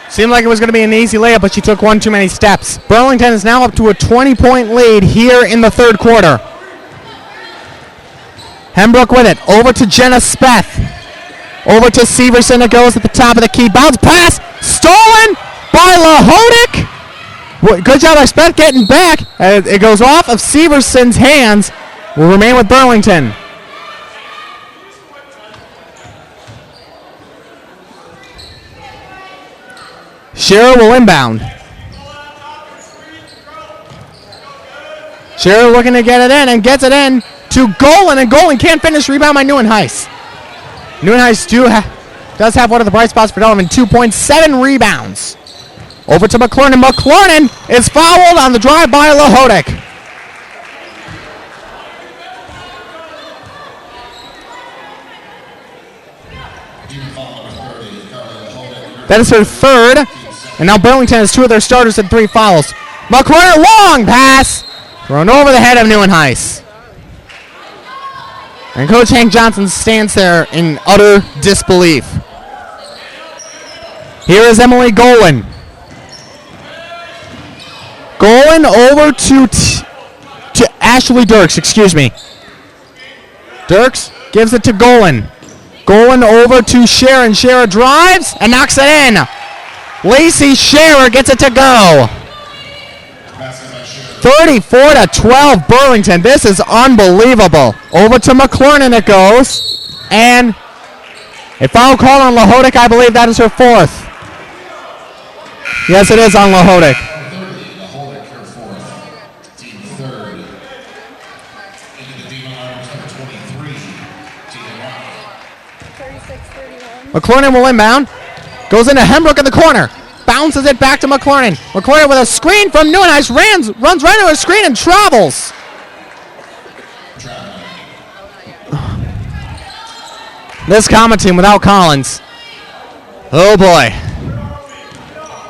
Seemed like it was going to be an easy layup, but she took one too many steps. Burlington is now up to a 20-point lead here in the third quarter. Hembrook with it. Over to Jenna Speth. Over to Severson. It goes at the top of the key. Bounce pass. Stolen by Lahodik. Good job by Speth getting back. It goes off of Severson's hands. Will remain with Burlington. Shearer will inbound. Shearer looking to get it in and gets it in to Golan, and Golan can't finish. Rebound by Neuenhuis. Neuenhuis does have one of the bright spots for Delavan. 2.7 rebounds. Over to McClernand. McClernand is fouled on the drive by Lahodik. That is her third. And now Burlington has two of their starters and three fouls. McClernand, long pass. Thrown over the head of Neuenhuis. And Coach Hank Johnson stands there in utter disbelief. Here is Emily Golan. Golan over to Ashley Dirks, excuse me. Dirks gives it to Golan. Golan over to Sharon. Sharon drives and knocks it in. Lacey Scherer gets it to go. 34-12 Burlington. This is unbelievable. Over to McClernand it goes. And a foul call on Lahodik. I believe that is her fourth. Yes, it is on Lahodik. Lahodik, her fourth. Team third. Into the Demon Arms number 23. Team 36-31. McClernand will inbound. Goes into Hembrook in the corner. Bounces it back to McClernand. McClernand with a screen from Neuenhuis. Runs right into a screen and travels. This Comet team without Collins. Oh boy.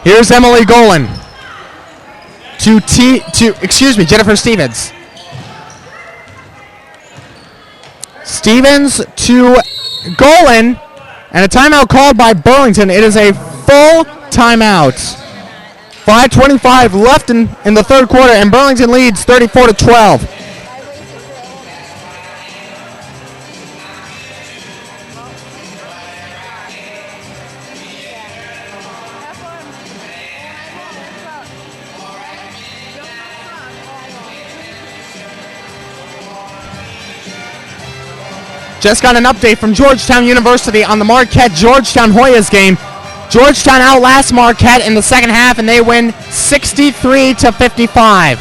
Here's Emily Golan. Jennifer Stevens. Stevens to Golan. And a timeout called by Burlington. It is a full timeout. 5:25 left in the third quarter, and Burlington leads 34-12. Just got an update from Georgetown University on the Marquette-Georgetown Hoyas game. Georgetown outlasts Marquette in the second half, and they win 63-55.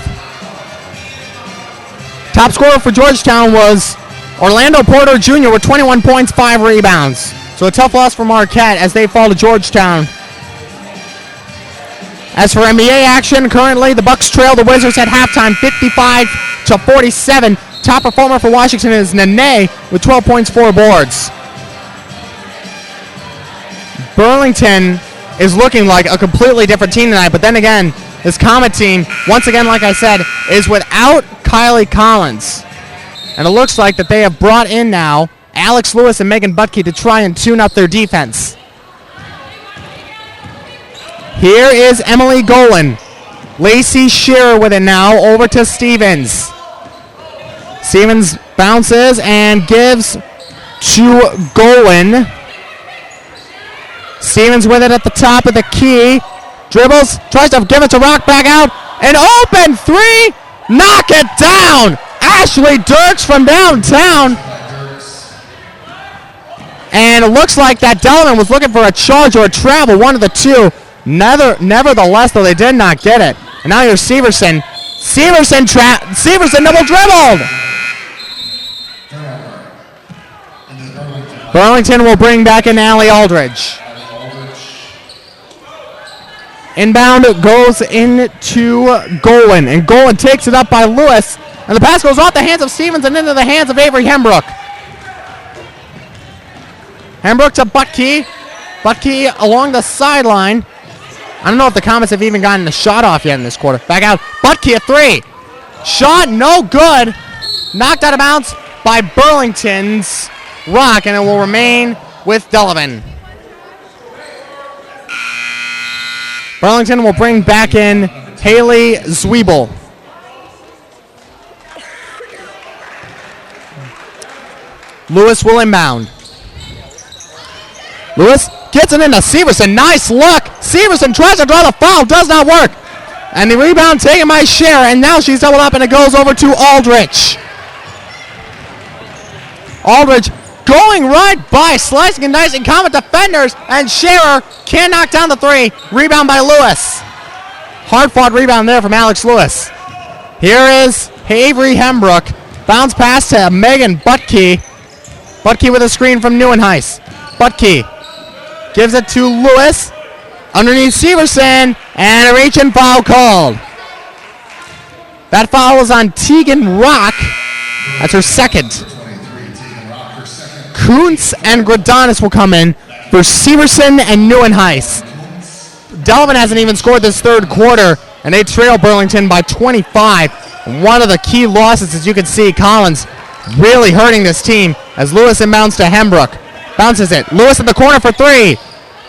Top scorer for Georgetown was Orlando Porter Jr. with 21 points, 5 rebounds. So a tough loss for Marquette as they fall to Georgetown. As for NBA action, currently the Bucks trail the Wizards at halftime, 55-47. Top performer for Washington is Nene with 12 points, 4 boards. Burlington is looking like a completely different team tonight, but then again, this Comet team, once again, like I said, is without Kylie Collins. And it looks like that they have brought in now Alex Lewis and Megan Butke to try and tune up their defense. Here is Emily Golan. Lacey Shearer with it now, over to Stevens. Stevens bounces and gives to Golan. Stevens with it at the top of the key. Dribbles, tries to give it to Rock, back out. An open three, knock it down. Ashley Dirks from downtown. And it looks like that Delavan was looking for a charge or a travel, one of the two. Nevertheless, though, they did not get it. And now here's Severson. Severson double dribbled. Burlington will bring back in Allie Aldridge. Inbound goes into Golan, and Golan takes it up by Lewis, and the pass goes off the hands of Stevens and into the hands of Avery Hembrook. Hembrook to Butke. Butke along the sideline. I don't know if the Comets have even gotten the shot off yet in this quarter. Back out. Butke a three. Shot no good. Knocked out of bounds by Burlington's Rock, and it will remain with Delavan. Burlington will bring back in Haley Zwiebel. Lewis will inbound. Lewis gets it into Severson. Nice look. Severson tries to draw the foul. Does not work. And the rebound taken by Scherer. And now she's doubled up and it goes over to Aldrich. Aldrich going right by, slicing and dicing Comet defenders. And Scherer can't knock down the three. Rebound by Lewis. Hard-fought rebound there from Alex Lewis. Here is Avery Hembrook. Bounce pass to Megan Butke. Butke with a screen from Neuenhuis. Butke gives it to Lewis. Underneath Severson. And a reach and foul called. That foul was on Tegan Rock. That's her second. Kuntz and Gradanis will come in for Severson and Neuenhuis. Delavan hasn't even scored this third quarter, and they trail Burlington by 25. One of the key losses, as you can see, Collins really hurting this team as Lewis inbounds to Hembrook. Bounces it. Lewis in the corner for three.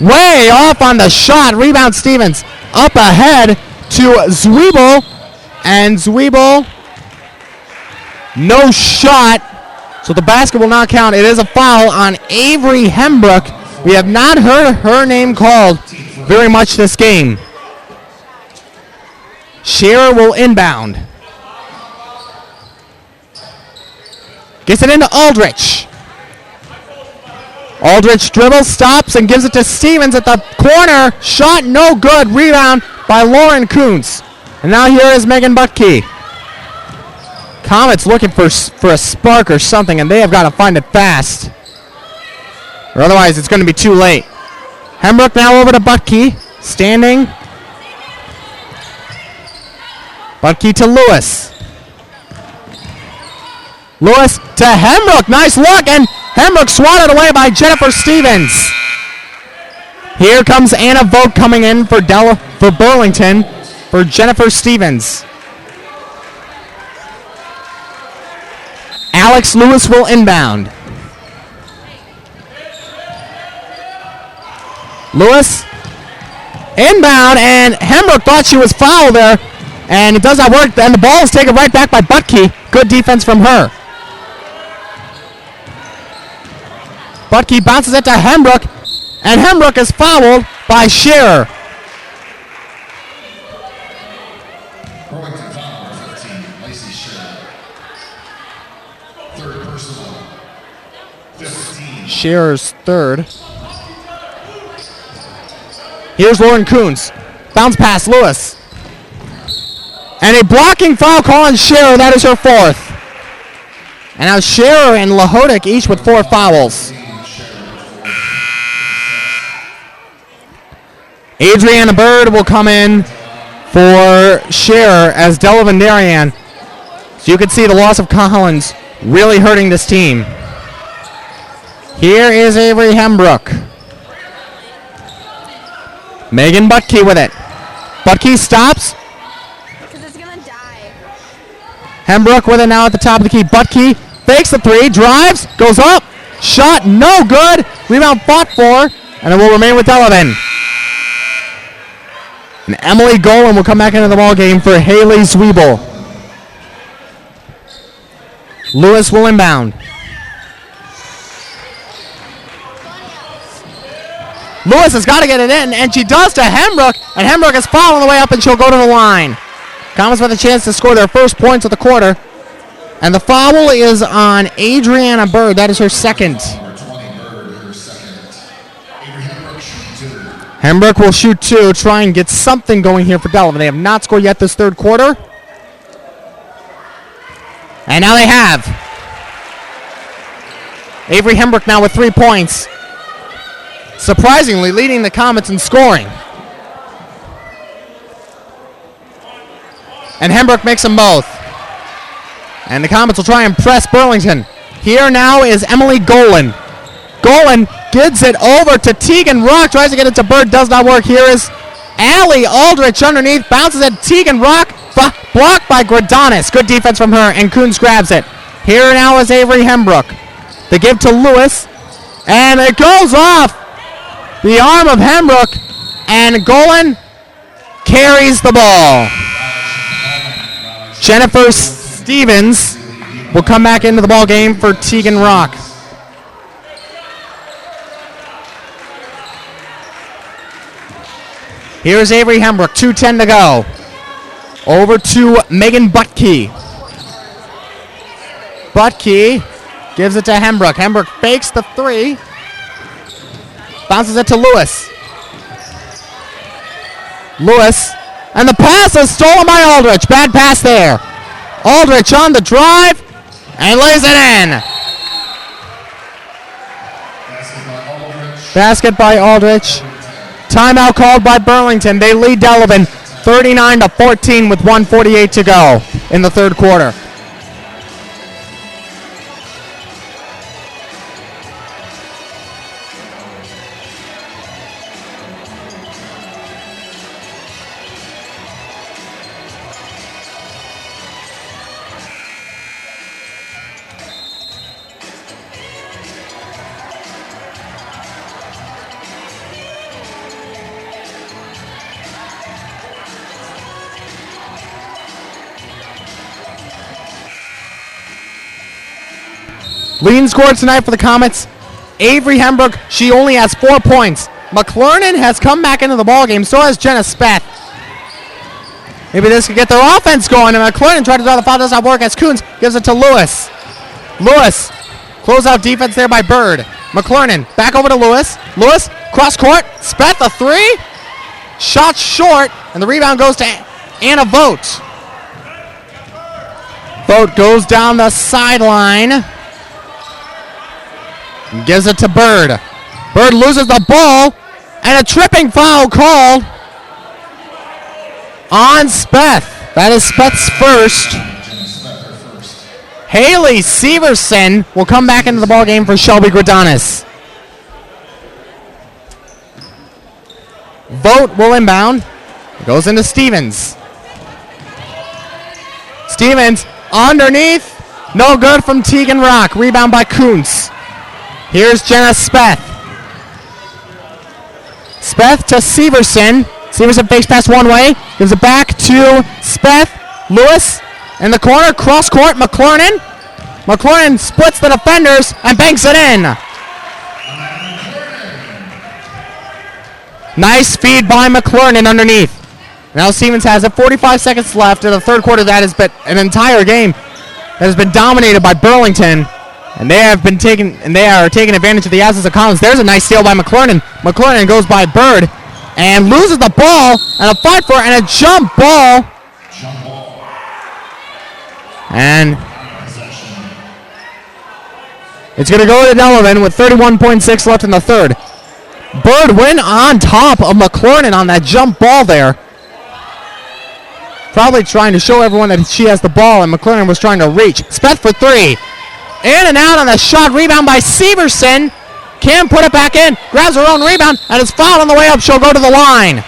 Way off on the shot. Rebound Stevens. Up ahead to Zwiebel. And Zwiebel, no shot. So the basket will not count. It is a foul on Avery Hembrook. We have not heard her name called very much this game. Scherer will inbound. Gets it into Aldrich. Aldrich dribbles, stops, and gives it to Stevens at the corner. Shot no good. Rebound by Lauren Kuntz. And now here is Megan Butke. Comets looking for a spark or something, and they have got to find it fast. Or otherwise, it's going to be too late. Hembrook now over to Butke. Standing. Butke to Lewis. Lewis to Hembrook. Nice look, and Hembrook swatted away by Jennifer Stevens. Here comes Anna Vogt coming in for Burlington for Jennifer Stevens. Alex Lewis will inbound. Lewis Inbound, and Hembrook thought she was fouled there, and it does not work, and the ball is taken right back by Butke. Good defense from her. Butke bounces it to Hembrook, and Hembrook is fouled by Scherer. Burlington foul number 15, Lacey Scherer. Third personal. 15. Scherer's third. Here's Lauren Coons. Bounce pass, Lewis. And a blocking foul call on Scherer. That is her fourth. And now Scherer and Lahodik each with 4 fouls. Adriana Bird will come in for Scherer as Delavan-Darien. So you can see the loss of Collins really hurting this team. Here is Avery Hembrook. Megan Butke with it. Butke stops. Because it's going to die. Hembrook with it now at the top of the key. Butke fakes the 3, drives, goes up, shot, no good. Rebound fought for, and it will remain with Delavan. And Emily Golan will come back into the ball game for Haley Zwiebel. Lewis will inbound. Lewis has got to get it in, and she does to Hembrook, and Hembrook is fouled on the way up, and she'll go to the line. Comets with a chance to score their first points of the quarter. And the foul is on Adriana Bird. That is her second. Number 20, Bird, her second. Avery Hembrook, shoot 2. Hembrook will shoot 2, try and get something going here for Delavan. They have not scored yet this third quarter. And now they have. Avery Hembrook now with 3 points. Surprisingly leading the Comets in scoring. And Hembrook makes them both. And the Comets will try and press Burlington. Here now is Emily Golan. Golan gives it over to Tegan Rock. Tries to get it to Bird. Does not work. Here is Allie Aldrich underneath. Bounces it. Tegan Rock. Blocked by Gradanis. Good defense from her. And Coons grabs it. Here now is Avery Hembrook. They give to Lewis. And it goes off the arm of Hembrook. And Golan carries the ball. Jennifer Stevens will come back into the ball game for Tegan Rock. Here's Avery Hembrook, 2:10 to go. Over to Megan Butke. Butke gives it to Hembrook. Hembrook fakes the 3. Bounces it to Lewis. Lewis, and the pass is stolen by Aldrich. Bad pass there. Aldrich on the drive and lays it in. Basket by Aldrich. Timeout called by Burlington. They lead Delavan 39-14 with 1:48 to go in the third quarter. Leading scorer tonight for the Comets, Avery Hembrook. She only has 4 points. McLernan has come back into the ballgame. So has Jenna Speth. Maybe this could get their offense going. And McLernan tried to draw the foul. Does not work as Coons gives it to Lewis. Lewis, closeout defense there by Bird. McLernan back over to Lewis. Lewis, cross court. Speth a 3. Shot short. And the rebound goes to Anna Vogt. Vogt goes down the sideline. Gives it to Bird. Bird loses the ball, and a tripping foul called on Speth. That is Speth's first. Haley Severson will come back into the ballgame for Shelby Gradanis. Vogt will inbound. Goes into Stevens. Stevens underneath. No good from Tegan Rock. Rebound by Kuntz. Here's Jenna Speth. Speth to Severson. Severson fakes pass one way. Gives it back to Speth. Lewis in the corner. Cross court. McLernan. McLernan splits the defenders and banks it in. Nice feed by McLernan underneath. Now Stevens has it. 45 seconds left in the third quarter. That has been an entire game that has been dominated by Burlington. And they are taking advantage of the absence of Collins. There's a nice steal by McLernan. McLernan goes by Bird and loses the ball, and a fight for it, and a jump ball. And it's going to go to Delavan with 31.6 left in the third. Bird went on top of McLernan on that jump ball there. Probably trying to show everyone that she has the ball, and McLernan was trying to reach. Speth for three. In and out on the shot. Rebound by Severson. Can't put it back in. Grabs her own rebound and is fouled on the way up. She'll go to the line.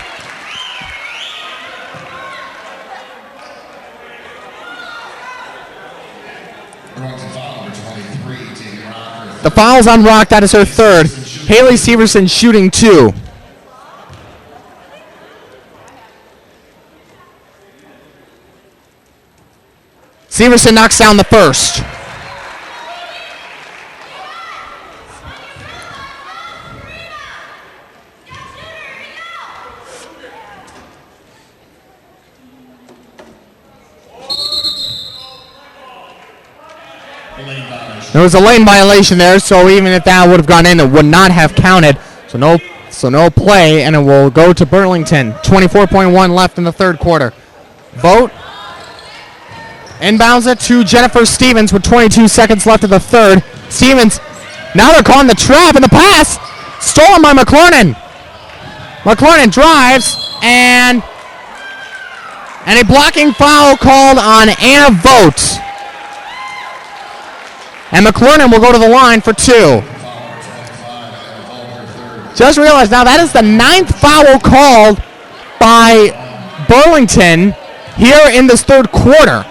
The foul's on Rock. That is her third. Haley Severson shooting two. Severson knocks down the first. There was a lane violation there, so even if that would have gone in, it would not have counted. So no play, and it will go to Burlington. 24.1 left in the third quarter. Vogt inbounds it to Jennifer Stevens with 22 seconds left of the third. Stevens, now they're calling the trap, and the pass stolen by McLernan. McLernan drives, and a blocking foul called on Anna Vogt. And McLernan will go to the line for two. Just realized now that is the ninth foul called by Burlington here in this third quarter.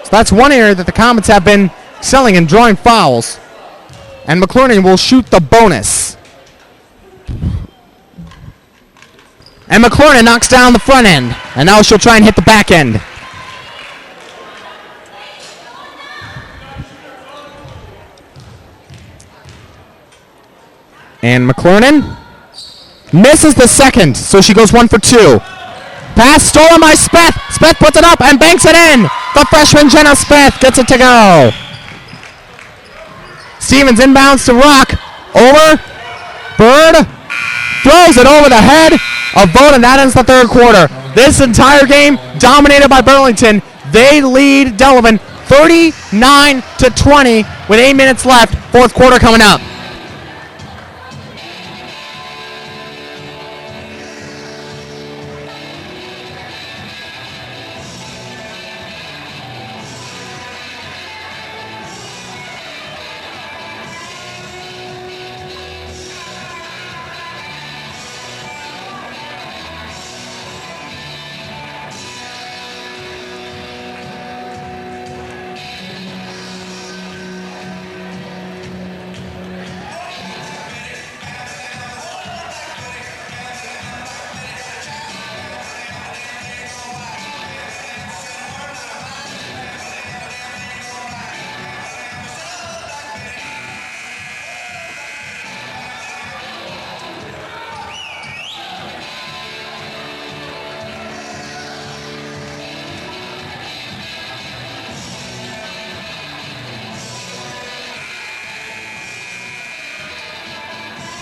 So that's one area that the Comets have been selling and drawing fouls. And McLernan will shoot the bonus. And McLernan knocks down the front end. And now she'll try and hit the back end. And McLernan misses the second, so she goes 1 for 2. Pass stolen by Speth. Speth puts it up and banks it in. The freshman Jenna Speth gets it to go. Stevens inbounds to Rock. Over. Bird throws it over the head of Vogt, and that ends the third quarter. This entire game dominated by Burlington. They lead Delavan 39-20 with 8 minutes left. Fourth quarter coming up.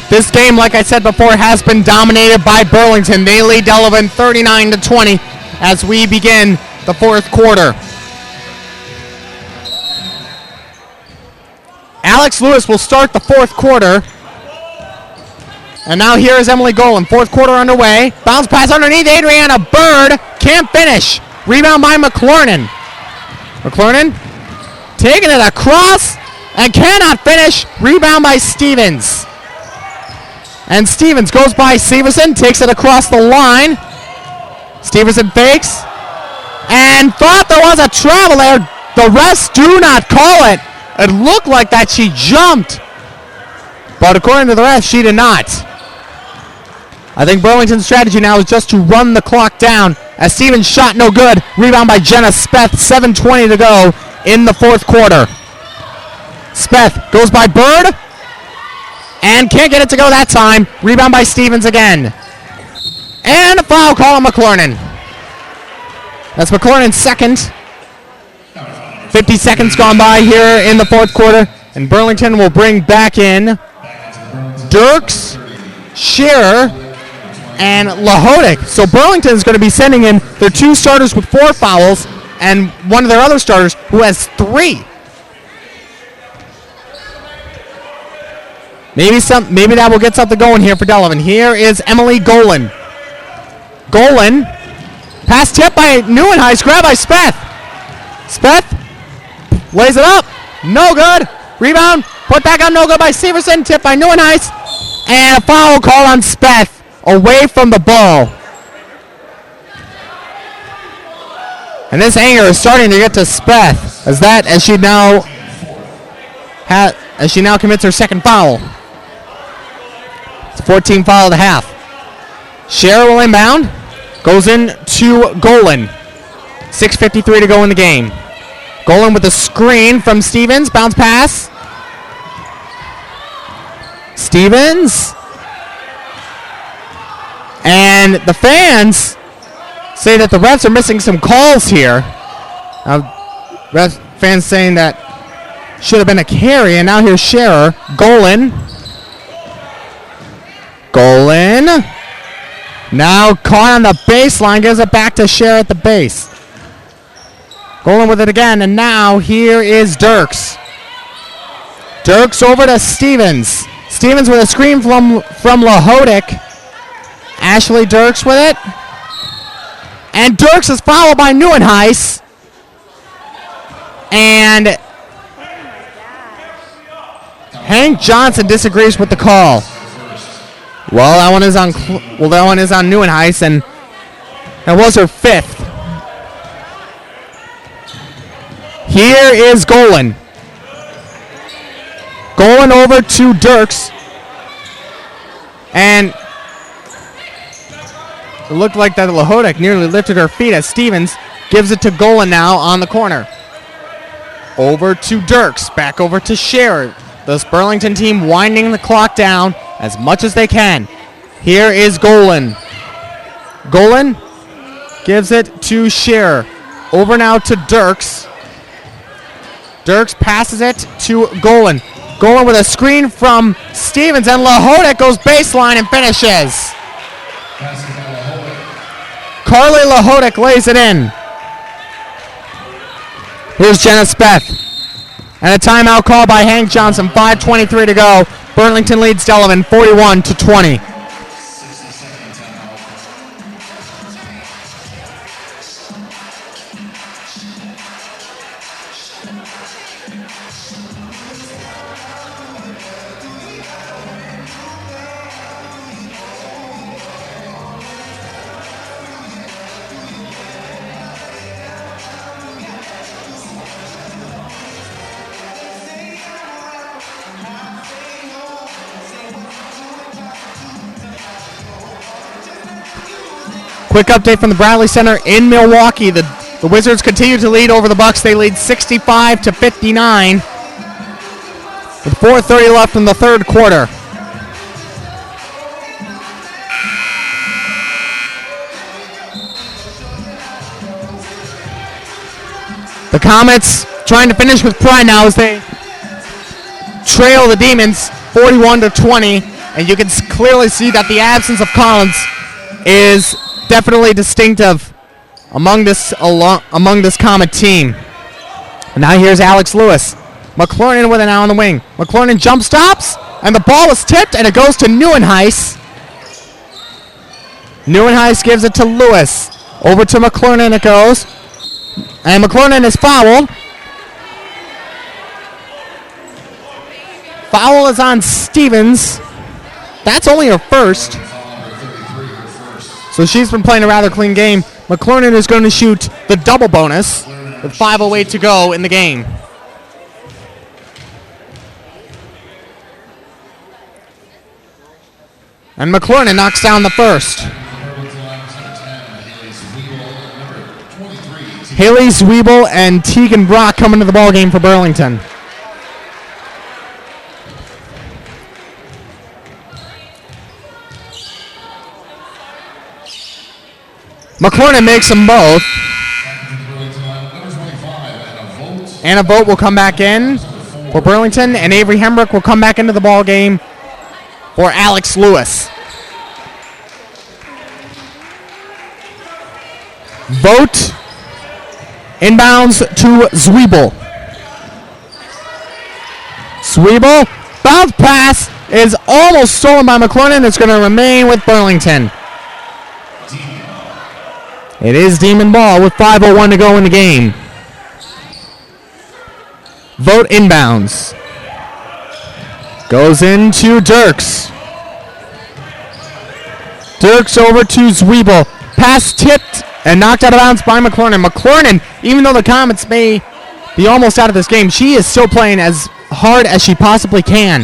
This game, like I said before, has been dominated by Burlington. They lead Delavan 39-20 as we begin the fourth quarter. Alex Lewis will start the fourth quarter. And now here is Emily Golan. Fourth quarter underway. Bounce pass underneath. Adriana Bird can't finish. Rebound by McLernan. McLernan taking it across and cannot finish. Rebound by Stevens. And Stevens goes by Severson, takes it across the line. Stevenson fakes and thought there was a travel there. The refs do not call it. It looked like that she jumped, but according to the refs, she did not. I think Burlington's strategy now is just to run the clock down. As Stevens shot no good. Rebound by Jenna Speth. 7:20 to go in the fourth quarter. Speth goes by Bird. And can't get it to go that time. Rebound by Stevens again. And a foul call on McLernan. That's McLernan's second. 50 seconds gone by here in the fourth quarter. And Burlington will bring back in Dirks, Shearer, and Lahodik. So Burlington is going to be sending in their 2 starters with 4 fouls and one of their other starters who has 3. Maybe that will get something going here for Delavan. Here is Emily Golan. Golan, pass tip by Neuenheis, grab by Speth. Speth lays it up, no good. Rebound, put back on, no good by Severson, tip by Neuenheis, and a foul call on Speth away from the ball. And this anger is starting to get to Speth as she now commits her second foul. It's a 14 foul at the half. Scherer will inbound. Goes in to Golan. 6:53 to go in the game. Golan with a screen from Stevens. Bounce pass. Stevens. And the fans say that the refs are missing some calls here. Fans saying that should have been a carry, and now here's Scherer. Golan. Now caught on the baseline, gives it back to Scherer at the base. Golan with it again, and now here is Dirks. Dirks over to Stevens. Stevens with a screen from Lahodik. Ashley Dirks with it. And Dirks is followed by Neuenheis. And Hank Johnson disagrees with the call. Well, that one is on Neuenheis, and that was her 5th. Here is Golan. Golan over to Dirks. And it looked like that Lahodik nearly lifted her feet as Stevens gives it to Golan now on the corner. Over to Dirks. Back over to Scherer. This Burlington team winding the clock down as much as they can. Here is Golan. Golan gives it to Scherer. Over now to Dirks. Dirks passes it to Golan. Golan with a screen from Stevens, and Lahodik goes baseline and finishes. Carly Lahodik lays it in. Here's Jenna Speth. And a timeout call by Hank Johnson. 5:23 to go. Burlington leads Delavan 41-20. Quick update from the Bradley Center in Milwaukee. The Wizards continue to lead over the Bucks. They lead 65-59 with 4:30 left in the third quarter. The Comets trying to finish with pride now as they trail the Demons 41-20, and you can clearly see that the absence of Collins is definitely distinctive among this Comet team. And now here's Alex Lewis. McLernan with it now on the wing. McLernan jump stops, and the ball is tipped, and it goes to Neuenheis. Neuenheis gives it to Lewis. Over to McLernan it goes. And McLernan is fouled. Foul is on Stevens. That's only her first. So she's been playing a rather clean game. McLernan is going to shoot the double bonus with 5:08 to go in the game. And McLaurin knocks down the first. Haley Zwiebel and Tegan Brock coming to the ball game for Burlington. McLaurin makes them both. And a vote will come back in for Burlington, and Avery Hembrick will come back into the ball game for Alex Lewis. Vote inbounds to Zwiebel. Zwiebel, bounce pass is almost stolen by McLaurin. It's going to remain with Burlington. It is Demon ball with 5:01 to go in the game. Vote inbounds. Goes into Dirks. Dirks over to Zwiebel. Pass tipped and knocked out of bounds by McLaurin. McLaurin, even though the Comets may be almost out of this game, she is still playing as hard as she possibly can.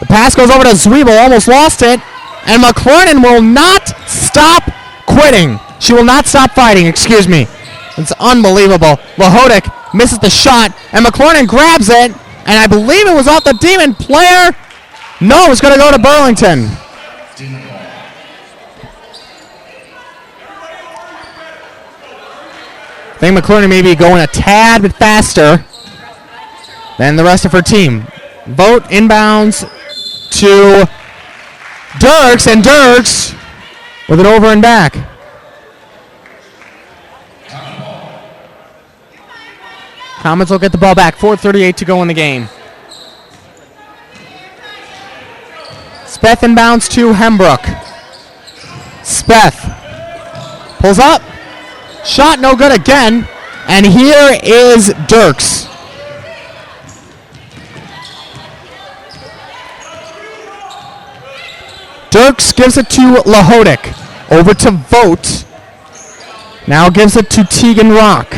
The pass goes over to Zwiebel, almost lost it, and McLaurin will not stop quitting. She will not stop fighting, excuse me. It's unbelievable. Lahodik misses the shot, and McLaurin grabs it, and I believe it was off the Demon player. No, it's going to go to Burlington. I think McLaurin may be going a tad bit faster than the rest of her team. Vote inbounds to Dirks, and Dirks with it over and back. Comets will get the ball back. 4:38 to go in the game. Speth inbounds to Hembrook. Speth pulls up. Shot no good again. And here is Dirks. Dirks gives it to Lahodik. Over to Vote. Now gives it to Tegan Rock.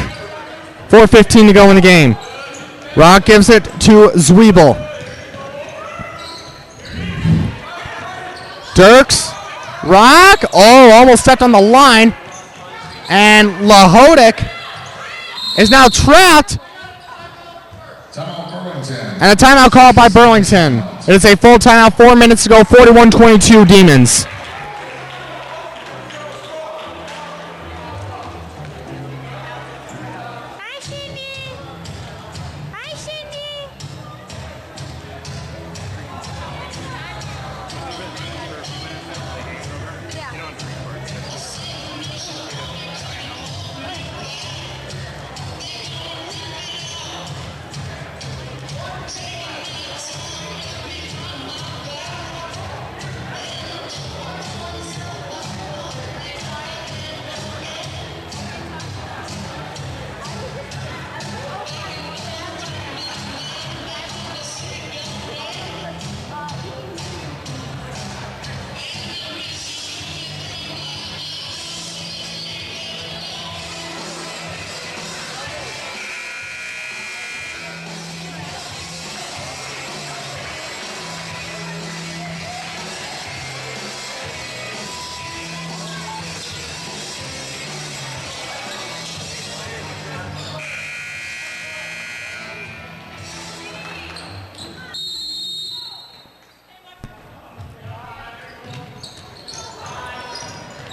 4:15 to go in the game. Rock gives it to Zwiebel. Dirks. Rock. Oh, almost stepped on the line. And Lahodik is now trapped. And a timeout call by Burlington. It is a full timeout. 4 minutes to go. 41-22 Demons.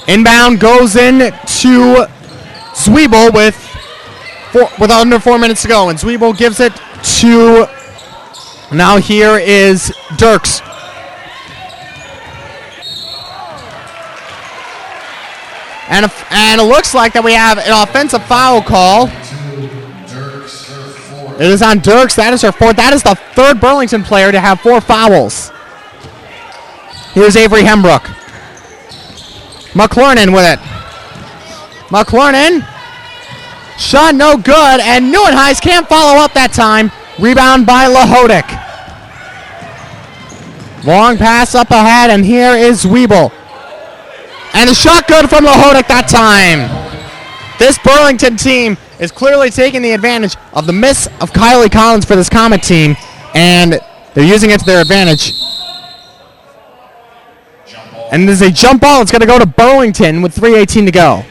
Inbound goes in to Zwiebel with under 4 minutes to go, and Zwiebel gives it to, now here is Dirks. And it looks like that we have an offensive foul call. It is on Dirks. That is her fourth. That is the third Burlington player to have 4 fouls. Here's Avery Hembrook. McLaurin with it. McLaurin. Shot no good, and Neuenhuis can't follow up that time. Rebound by Lahodik. Long pass up ahead, and here is Zwiebel. And the shot good from Lahodik that time. This Burlington team is clearly taking the advantage of the miss of Kylie Collins for this Comet team, and they're using it to their advantage. And there's a jump ball. It's going to go to Burlington with 3:18 to go.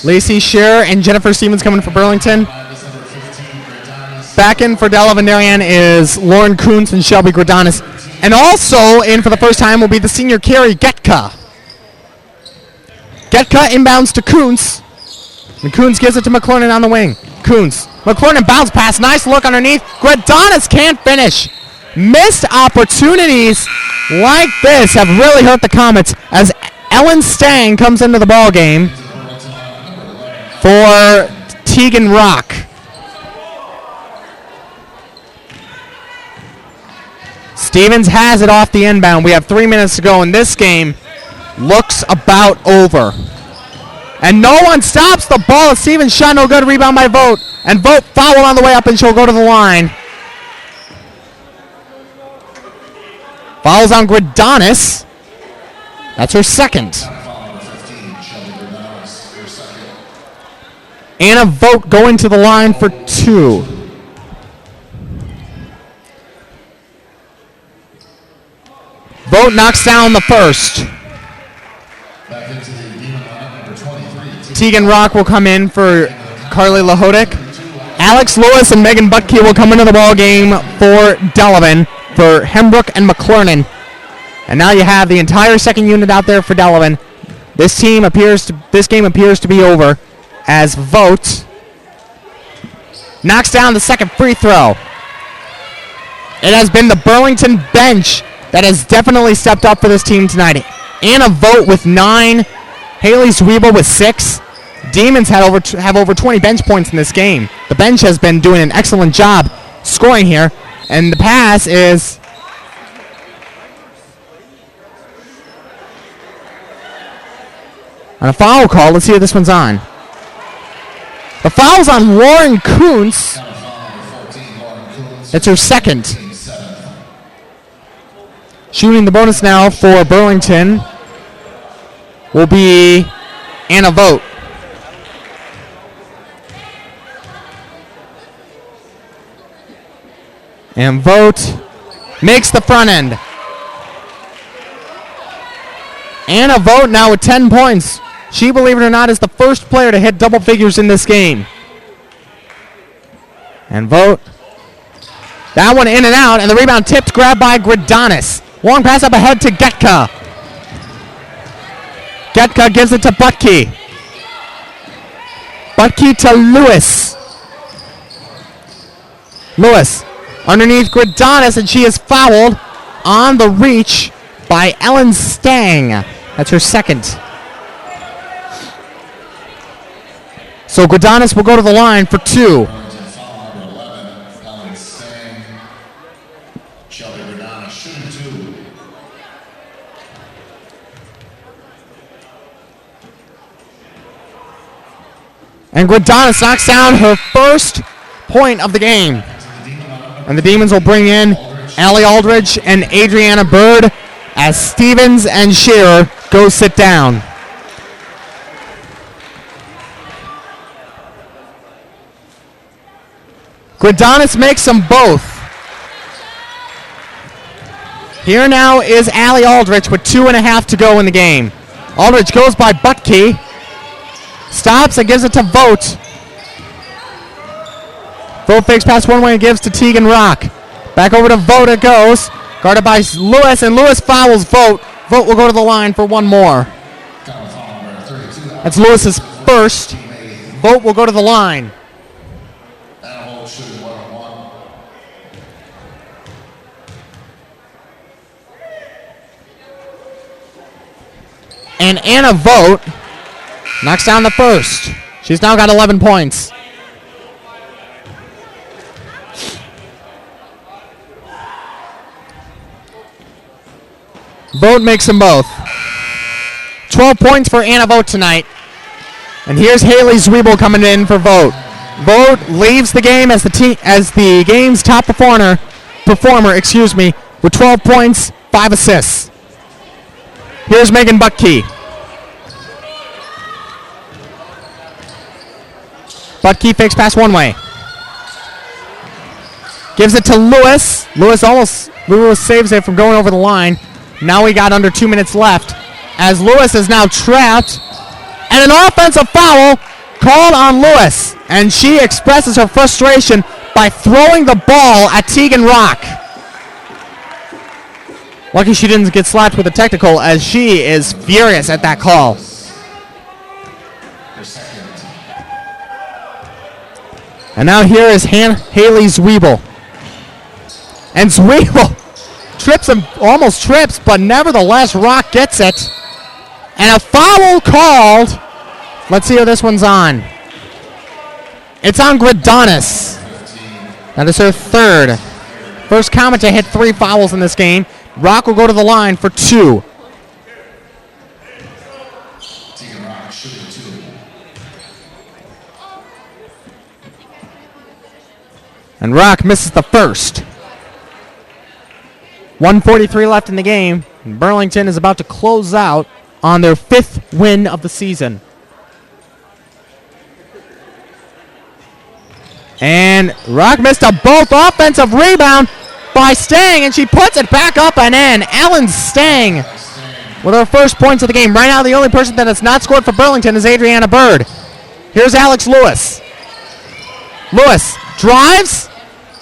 Lacey Scherer and Jennifer Stevens coming for Burlington. Back in for Delavan-Darien is Lauren Kuntz and Shelby Gradanis. And also in for the first time will be the senior Carrie Getka. Getka inbounds to Kuntz. And Kuntz gives it to McClernand on the wing. Kuntz. McClernand bounce pass. Nice look underneath. Gradanis can't finish. Missed opportunities like this have really hurt the Comets as Ellen Stang comes into the ball game for Tegan Rock. Stevens has it off the inbound. We have 3 minutes to go, and this game looks about over. And no one stops the ball. Stevens shot no good. Rebound by Vogt. And Vogt foul on the way up, and she'll go to the line. Fouls on Gradanis. That's her second. Anna Vogt going to the line for 2. Vogt knocks down the first. Tegan Rock will come in for Carly Lahodik. Alex Lewis and Megan Butke will come into the ball game for Delavan for Hembrook and McClernand. And now you have the entire second unit out there for Delavan. This game appears to be over as Vogt knocks down the second free throw. It has been the Burlington bench that has definitely stepped up for this team tonight. Anna Vogt with 9, Haley Zwiebel with 6. Demons have over 20 bench points in this game. The bench has been doing an excellent job scoring here, and the pass is on a foul call. Let's see if this one's on. The foul's on Lauren Kuntz. It's her second. Shooting the bonus now for Burlington will be Anna Vogt. And Vogt makes the front end. Anna Vogt now with 10 points. She, believe it or not, is the first player to hit double figures in this game. And Vogt. That one in and out, and the rebound tipped, grabbed by Gradanis. Long pass up ahead to Getka. Getka gives it to Butke. Butke to Lewis. Lewis underneath Gradanis, and she is fouled on the reach by Ellen Stang. That's her second. So Gradanis will go to the line for 2. And Gradanis knocks down her first point of the game. And the Demons will bring in Allie Aldridge and Adriana Bird as Stevens and Scherer go sit down. Gradanis makes them both. Here now is Allie Aldridge with 2.5 to go in the game. Aldridge goes by Butke. Stops and gives it to Vogt. Vogt fakes pass one way and gives to Tegan Rock. Back over to Vogt it goes. Guarded by Lewis, and Lewis fouls Vogt. Vogt will go to the line for one more. That's Lewis's first. Vogt will go to the line. And Anna Vogt knocks down the first. She's now got 11 points. Vogt makes them both. 12 points for Anna Vogt tonight. And here's Haley Zwiebel coming in for Vogt. Vogt leaves the game as the game's top performer, with 12 points, 5 assists. Here's Megan Butke. Butke fakes pass one way. Gives it to Lewis. Lewis saves it from going over the line. Now we got under 2 minutes left as Lewis is now trapped. And an offensive foul called on Lewis. And she expresses her frustration by throwing the ball at Tegan Rock. Lucky she didn't get slapped with a technical as she is furious at that call. And now here is Haley Zwiebel. And Zwiebel almost trips, but nevertheless Rock gets it. And a foul called. Let's see who this one's on. It's on Gridonis. That is her third. First Comet to hit 3 fouls in this game. Rock will go to the line for 2. And Rock misses the first. 1:43 left in the game. And Burlington is about to close out on their 5th win of the season. And Rock missed a both offensive rebound by Stang, and she puts it back up and in. Ellen Stang with her first points of the game. Right now, the only person that has not scored for Burlington is Adriana Bird. Here's Alex Lewis. Lewis drives,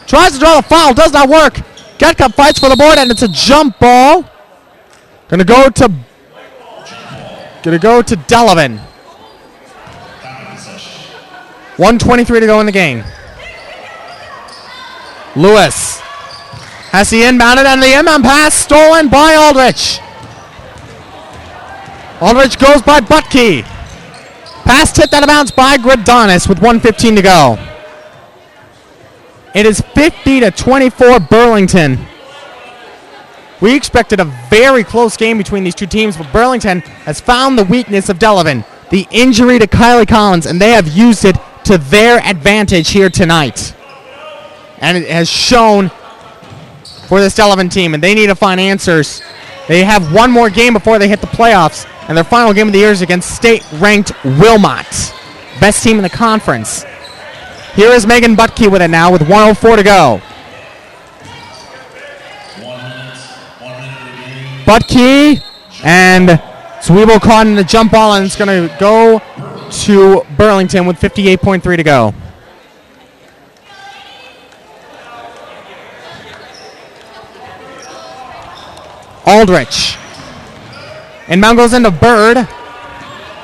tries to draw the foul, does not work. Getka fights for the board, and it's a jump ball. Gonna go to Delavan. 1:23 to go in the game. Lewis has the inbounded, and the inbound pass stolen by Aldrich. Aldrich goes by Butke. Pass tipped out of bounds by Gridonis with 1:15 to go. It is 50-24 Burlington. We expected a very close game between these two teams, but Burlington has found the weakness of Delavan, the injury to Kylie Collins, and they have used it to their advantage here tonight. And it has shown for this Delavan team, and they need to find answers. They have one more game before they hit the playoffs, and their final game of the year is against state-ranked Wilmot, best team in the conference. Here is Megan Butke with it now with 1:04 to go. Butke and Zwiebel caught in the jump ball, and it's going to go to Burlington with 58.3 to go. Aldrich. Inbound goes into Bird.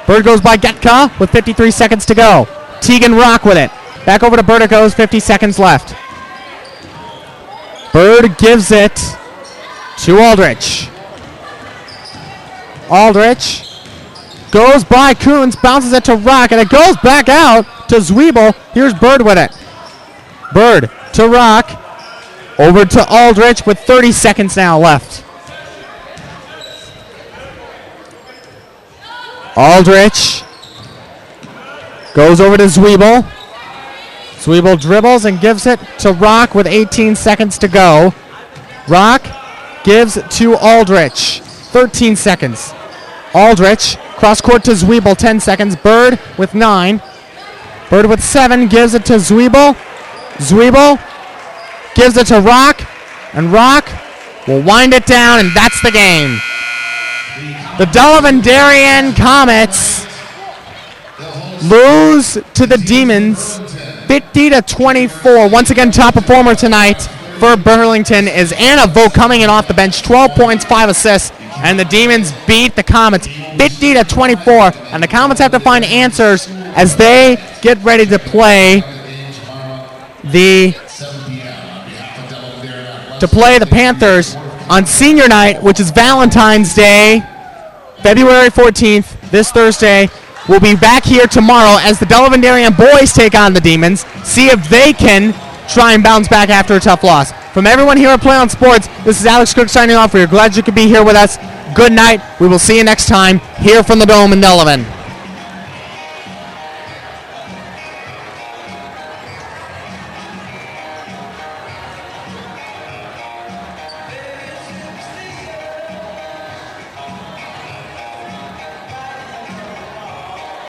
Bird goes by Getka with 53 seconds to go. Tegan Rock with it. Back over to Bird it goes, 50 seconds left. Bird gives it to Aldrich. Aldrich goes by Coons, bounces it to Rock, and it goes back out to Zwiebel. Here's Bird with it. Bird to Rock. Over to Aldrich with 30 seconds now left. Aldrich goes over to Zwiebel. Zwiebel dribbles and gives it to Rock with 18 seconds to go. Rock gives to Aldrich. 13 seconds. Aldrich, cross court to Zwiebel, 10 seconds. Bird with 9. Bird with 7, gives it to Zwiebel. Zwiebel gives it to Rock, and Rock will wind it down, and that's the game. The Delavan-Darien Comets lose to the Demons 50-24. Once again, top performer tonight for Burlington is Anna Vogt coming in off the bench, 12 points, 5 assists, and the Demons beat the Comets 50-24. And the Comets have to find answers as they get ready to play the Panthers on senior night, which is Valentine's Day, February 14th, this Thursday. We'll be back here tomorrow as the Delavan-Darien boys take on the Demons, see if they can try and bounce back after a tough loss. From everyone here at Play on Sports, this is Alex Cook signing off. We are glad you could be here with us. Good night. We will see you next time here from the Dome in Delavan.